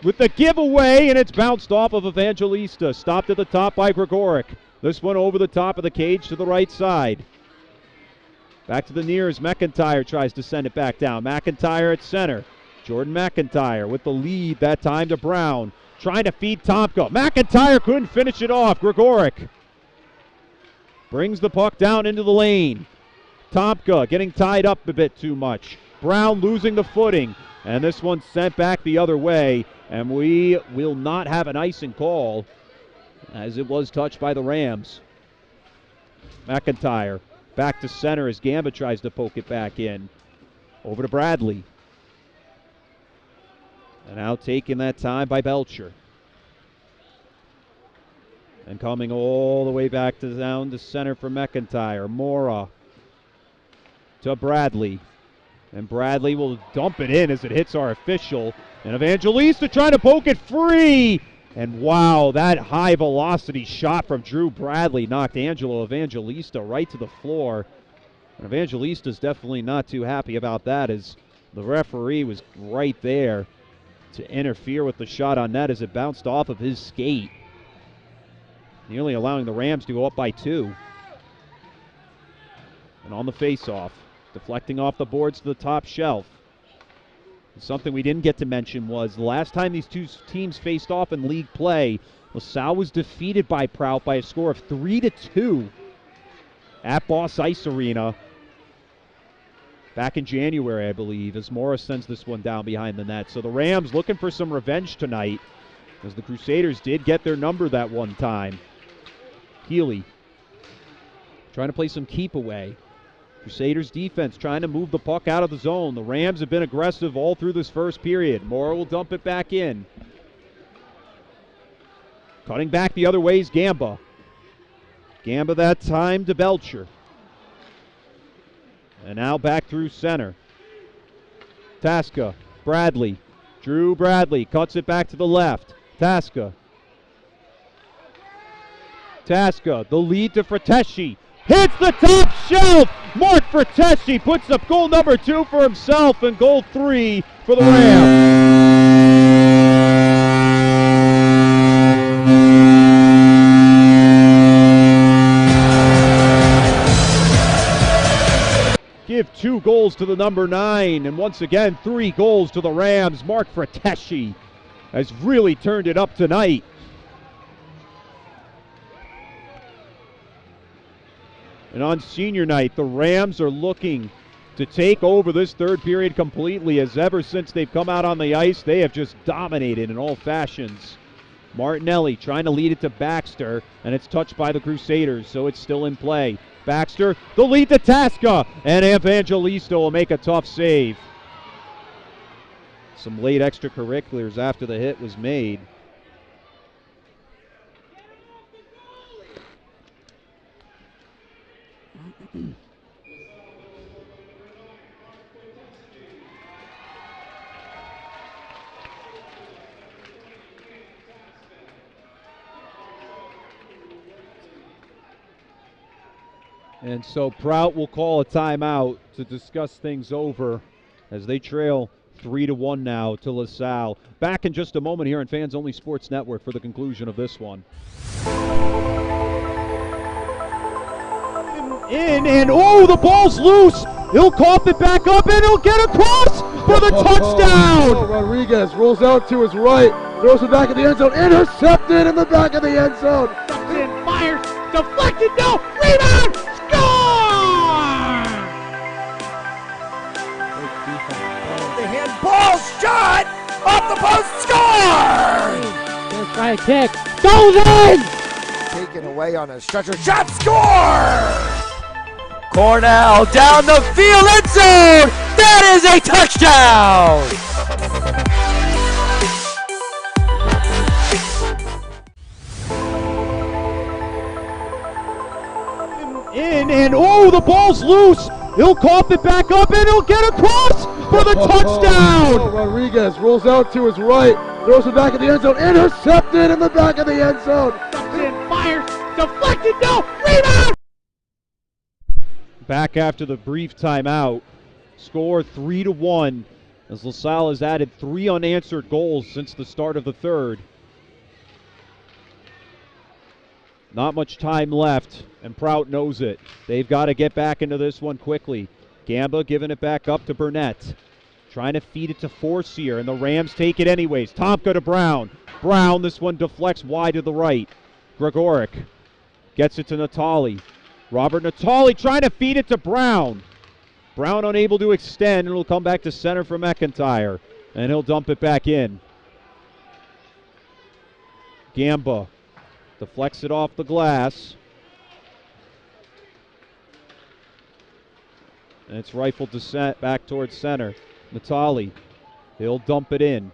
with the giveaway, and it's bounced off of Evangelista. Stopped at the top by Gregoric. This one over the top of the cage to the right side. Back to the near as McIntyre tries to send it back down. McIntyre at center. Jordan McIntyre with the lead that time to Brown. Trying to feed Tomka. McIntyre couldn't finish it off. Gregoric brings the puck down into the lane. Tomka getting tied up a bit too much. Brown losing the footing. And this one's sent back the other way. And we will not have an icing call as it was touched by the Rams. McIntyre back to center as Gamba tries to poke it back in. Over to Bradley. And now taking that time by Belcher. And coming all the way back to down to center for McIntyre. Mora to Bradley. And Bradley will dump it in as it hits our official. And Evangelista trying to poke it free. And wow, that high velocity shot from Drew Bradley knocked Angelo Evangelista right to the floor. And Evangelista's definitely not too happy about that as the referee was right there to interfere with the shot on net as it bounced off of his skate, nearly allowing the Rams to go up by 2. And on the face-off, deflecting off the boards to the top shelf. Something we didn't get to mention was the last time these two teams faced off in league play, LaSalle was defeated by Prout by a score of 3-2 at Boss Ice Arena back in January, I believe, as Morris sends this one down behind the net. So the Rams looking for some revenge tonight, as the Crusaders did get their number that one time. Healy trying to play some keep away. Crusaders defense trying to move the puck out of the zone. The Rams have been aggressive all through this first period. Morrow will dump it back in. Cutting back the other way is Gamba. Gamba that time to Belcher. And now back through center. Tasca, Bradley. Drew Bradley cuts it back to the left. Tasca. Tasca, the lead to Frateschi. Hits the top shelf. Mark Frateschi puts up goal number 2 for himself and goal 3 for the Rams. Give 2 goals to the number 9, and once again 3 goals to the Rams. Mark Frateschi has really turned it up tonight. And on senior night, the Rams are looking to take over this third period completely, as ever since they've come out on the ice, they have just dominated in all fashions. Martinelli trying to lead it to Baxter, and it's touched by the Crusaders, so it's still in play. Baxter, the lead to Tasca, and Evangelisto will make a tough save. Some late extracurriculars after the hit was made. And so Prout will call a timeout to discuss things over as they trail 3-1 now to LaSalle. Back in just a moment here on Fans Only Sports Network for the conclusion of this one. Oh, the ball's loose. He'll cough it back up and he'll get across for the touchdown. Rodriguez rolls out to his right, throws it back in the end zone, intercepted in the back of the end zone. And fires, deflected, no, rebound, score! The handball shot off the post, score! Let's try a kick, goes in! Taken away on a stretcher shot, score! Cornell down the field, end zone! That is a touchdown! Oh, the ball's loose. He'll cough it back up and he'll get across for the touchdown. Rodriguez rolls out to his right, throws it back in the end zone, intercepted in the back of the end zone. And fires, deflected, no, rebound! Back after the brief timeout, score 3-1 as LaSalle has added 3 unanswered goals since the start of the third. Not much time left, and Prout knows it. They've got to get back into this one quickly. Gamba giving it back up to Burnett. Trying to feed it to Forcier, and the Rams take it anyways. Tomka to Brown. Brown, this one deflects wide to the right. Gregoric gets it to Natali. Robert Natali trying to feed it to Brown. Brown unable to extend, and it'll come back to center for McIntyre, and he'll dump it back in. Gamba deflects it off the glass. And it's rifled to back towards center. Natali, he'll dump it in.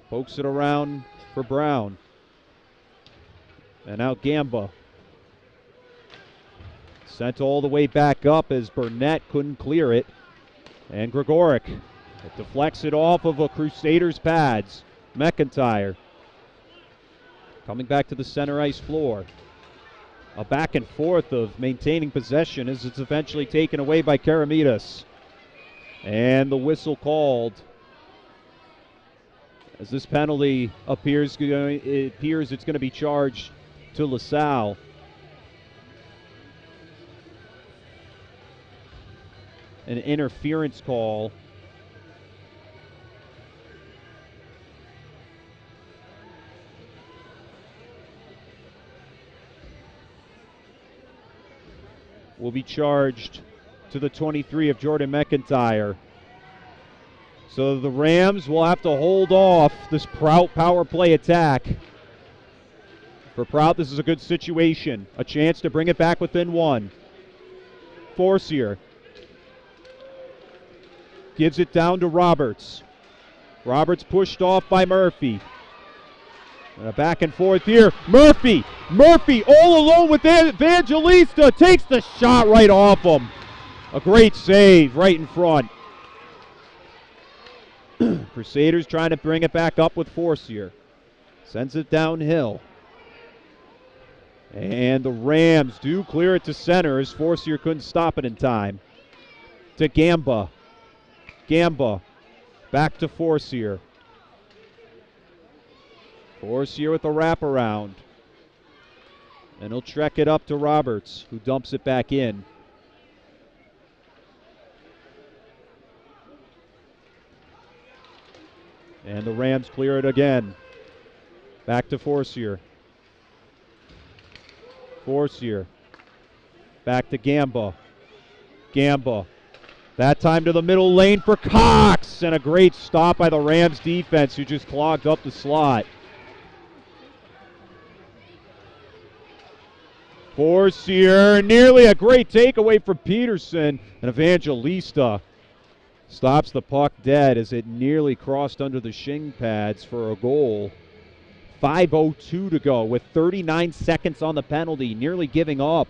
Pokes it around for Brown. And now Gamba. Sent all the way back up as Burnett couldn't clear it. And Gregoric, it deflects it off of a Crusaders' pads. McIntyre coming back to the center ice floor. A back and forth of maintaining possession as it's eventually taken away by Karamidas. And the whistle called as this penalty appears it's going to be charged to LaSalle. an interference call. Will be charged to the 23 of Jordan McIntyre. So the Rams will have to hold off this Prout power play attack. For Prout, this is a good situation. A chance to bring it back within one. Forcier gives it down to Roberts. Roberts pushed off by Murphy. And a back and forth here. Murphy all alone with Evangelista. Takes the shot right off him. A great save right in front. Crusaders trying to bring it back up with Forcier. Sends it downhill. And the Rams do clear it to center as Forcier couldn't stop it in time. To Gamba. Gamba back to Forcier. Forcier with the wraparound. And he'll trek it up to Roberts, who dumps it back in. And the Rams clear it again. Back to Forcier. Forcier. Back to Gamba. Gamba. That time to the middle lane for Cox. And a great stop by the Rams defense, who just clogged up the slot. Forcier, nearly a great takeaway from Peterson. And Evangelista stops the puck dead as it nearly crossed under the shin pads for a goal. 5:02 to go with 39 seconds on the penalty, nearly giving up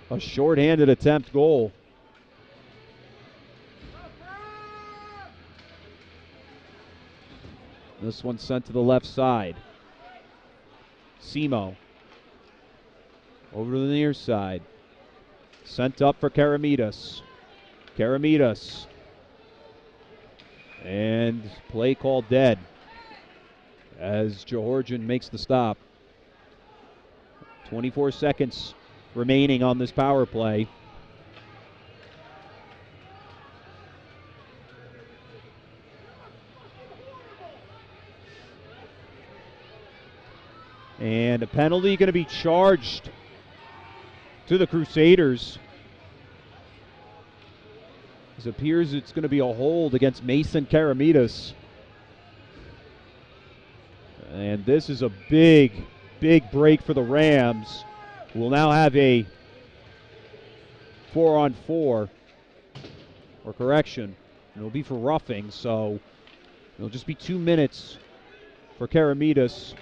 a shorthanded attempt goal. This one sent to the left side. Simo over to the near side. Sent up for Karamidas. Karamidas. And play called dead as Georgian makes the stop. 24 seconds remaining on this power play. And a penalty going to be charged to the Crusaders. It appears it's going to be a hold against Mason Karamidas. And this is a big break for the Rams. We'll now have a 4-on-4, or correction, it'll be for roughing, so it'll just be 2 minutes for Karamidas.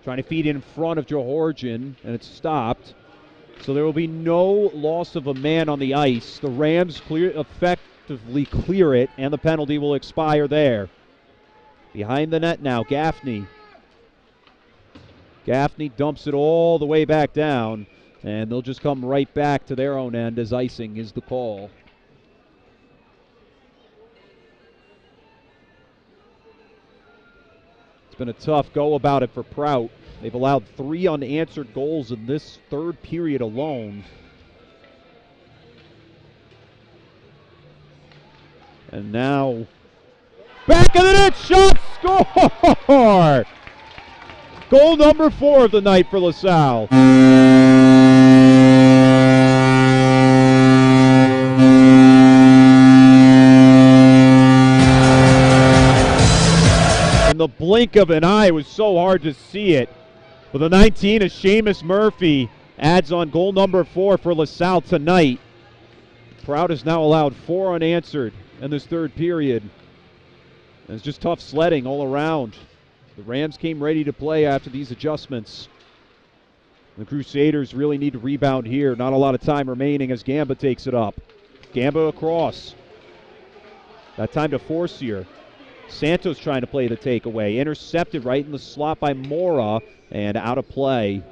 Trying to feed in front of Georgian, and it's stopped. So there will be no loss of a man on the ice. The Rams effectively clear it, and the penalty will expire there. Behind the net now, Gaffney. Gaffney dumps it all the way back down, and they'll just come right back to their own end as icing is the call. It's been a tough go about it for Prout. They've allowed 3 unanswered goals in this third period alone. And now, back of the net, shot, score! Goal number 4 of the night for LaSalle. In the blink of an eye, it was so hard to see it. With a 19, Seamus Murphy adds on goal number 4 for LaSalle tonight. Prout has now allowed 4 unanswered in this third period. And it's just tough sledding all around. The Rams came ready to play after these adjustments. The Crusaders really need to rebound here. Not a lot of time remaining as Gamba takes it up. Gamba across. That time to Forcier. Santos trying to play the takeaway. Intercepted right in the slot by Mora and out of play.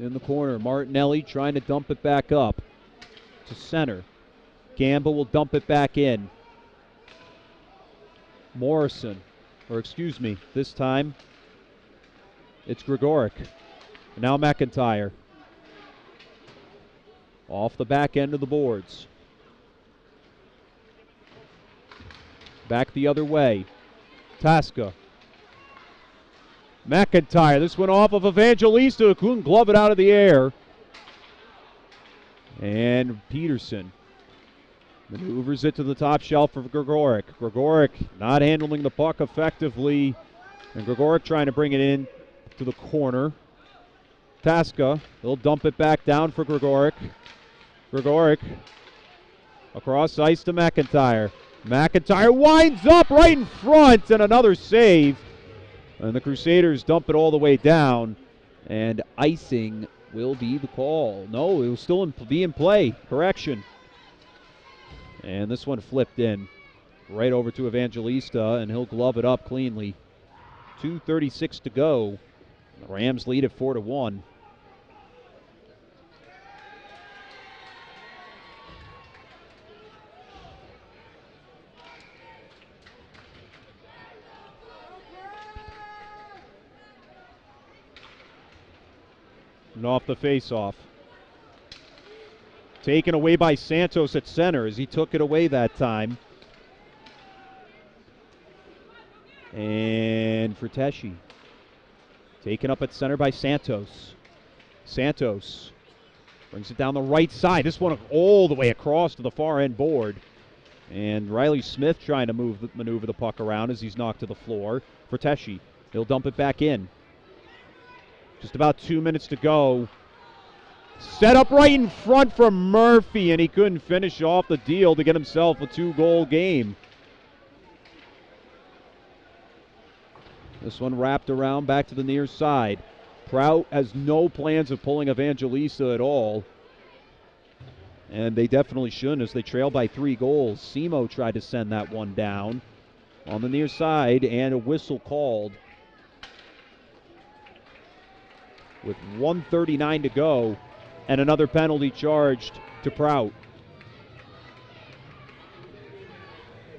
in the corner. Martinelli trying to dump it back up to center. Gamba will dump it back in. Morrison, or excuse me, this time it's Gregoric. Now McIntyre. Off the back end of the boards. Back the other way. Tasca. McIntyre. This went off of Evangelista, who couldn't glove it out of the air. And Peterson maneuvers it to the top shelf for Gregoric. Gregoric not handling the puck effectively. And Gregoric trying to bring it in to the corner. Tasca, he'll dump it back down for Gregoric. Gregoric across ice to McIntyre. McIntyre winds up right in front, and another save. And the Crusaders dump it all the way down. And icing will be the call. No, it will still be in play. Correction. And this one flipped in right over to Evangelista, and he'll glove it up cleanly. 2:36 to go. The Rams lead at 4-1. And off the face-off. Taken away by Santos at center as he took it away that time. And Fratelli. Taken up at center by Santos. Santos brings it down the right side. This one all the way across to the far end board. And Riley Smith trying to maneuver the puck around as he's knocked to the floor. Fratelli, he'll dump it back in. Just about 2 minutes to go. Set up right in front for Murphy, and he couldn't finish off the deal to get himself a 2-goal game. This one wrapped around back to the near side. Prout has no plans of pulling Evangelista at all. And they definitely shouldn't as they trail by 3 goals. Simo tried to send that one down on the near side, and a whistle called. With 1:39 to go, and another penalty charged to Prout.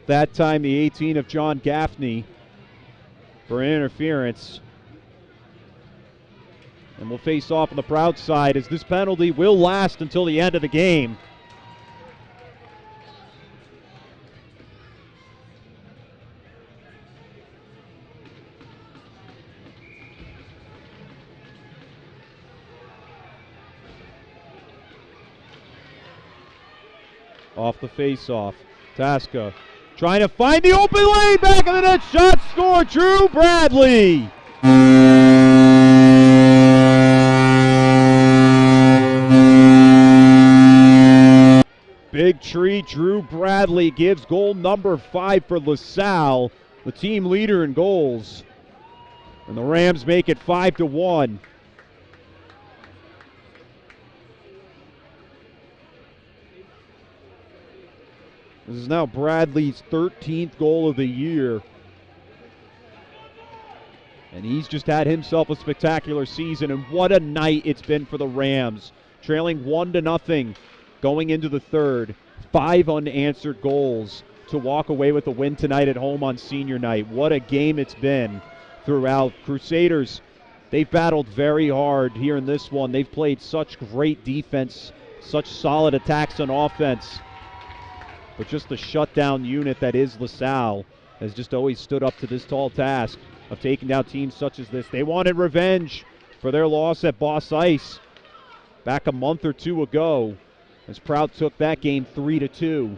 That time the 18 of John Gaffney for interference. And we'll face off on the Prout side as this penalty will last until the end of the game. Off the face-off. Tasca trying to find the open lane, back of the net, shot, score, Drew Bradley. Big tree, Drew Bradley gives goal number 5 for LaSalle, the team leader in goals. And the Rams make it 5-1. This is now Bradley's 13th goal of the year. And he's just had himself a spectacular season, and what a night it's been for the Rams. Trailing 1-0 going into the third. 5 unanswered goals to walk away with a win tonight at home on senior night. What a game it's been throughout. Crusaders, they've battled very hard here in this one. They've played such great defense, such solid attacks on offense. But just the shutdown unit that is LaSalle has just always stood up to this tall task of taking down teams such as this. They wanted revenge for their loss at Boss Ice back a month or two ago as Prout took that game 3-2.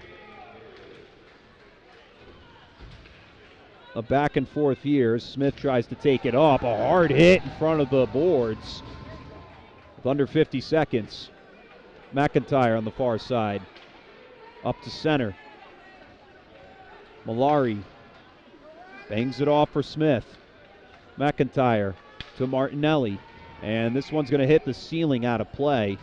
A back and forth here. Smith tries to take it up. A hard hit in front of the boards with under 50 seconds. McIntyre on the far side. Up to center. Malari bangs it off for Smith. McIntyre to Martinelli. And this one's going to hit the ceiling out of play.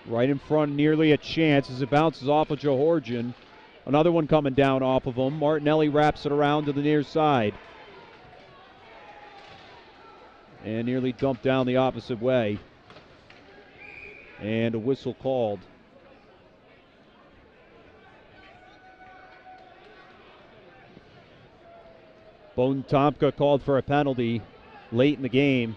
Right in front, nearly a chance as it bounces off of Johorgian. Another one coming down off of him. Martinelli wraps it around to the near side. And nearly dumped down the opposite way. And a whistle called. Bone Tomka called for a penalty late in the game.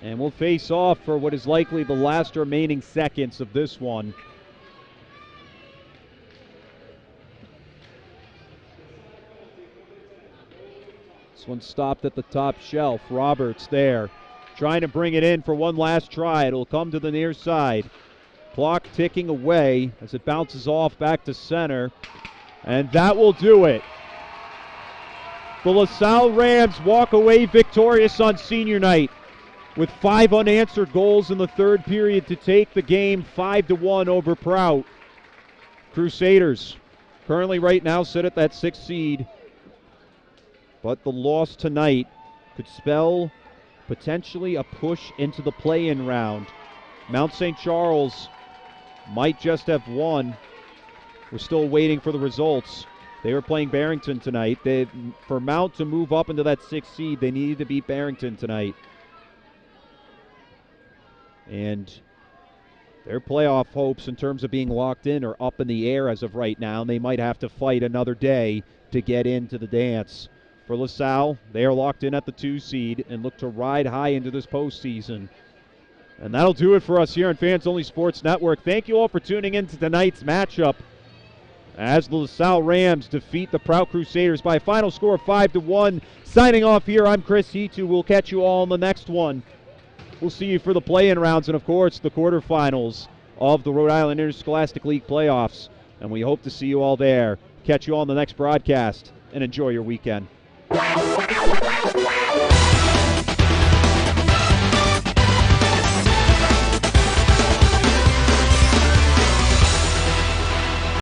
And we'll face off for what is likely the last remaining seconds of this one. This one stopped at the top shelf. Roberts there, trying to bring it in for one last try. It'll come to the near side. Clock ticking away as it bounces off back to center. And that will do it. The LaSalle Rams walk away victorious on senior night, with 5 unanswered goals in the third period to take the game 5-1 over Prout. Crusaders currently right now sit at that 6th seed, but the loss tonight could spell potentially a push into the play-in round. Mount St. Charles might just have won. We're still waiting for the results. They were playing Barrington tonight. For Mount to move up into that 6th seed, they needed to beat Barrington tonight. And their playoff hopes in terms of being locked in are up in the air as of right now. And they might have to fight another day to get into the dance. For LaSalle, they are locked in at the 2 seed and look to ride high into this postseason. And that'll do it for us here on Fans Only Sports Network. Thank you all for tuning in to tonight's matchup as the LaSalle Rams defeat the Prout Crusaders by a final score of 5-1. Signing off here, I'm Chris Hetu. We'll catch you all in the next one. We'll see you for the play-in rounds and, of course, the quarterfinals of the Rhode Island Interscholastic League playoffs. And we hope to see you all there. Catch you all in the next broadcast, and enjoy your weekend.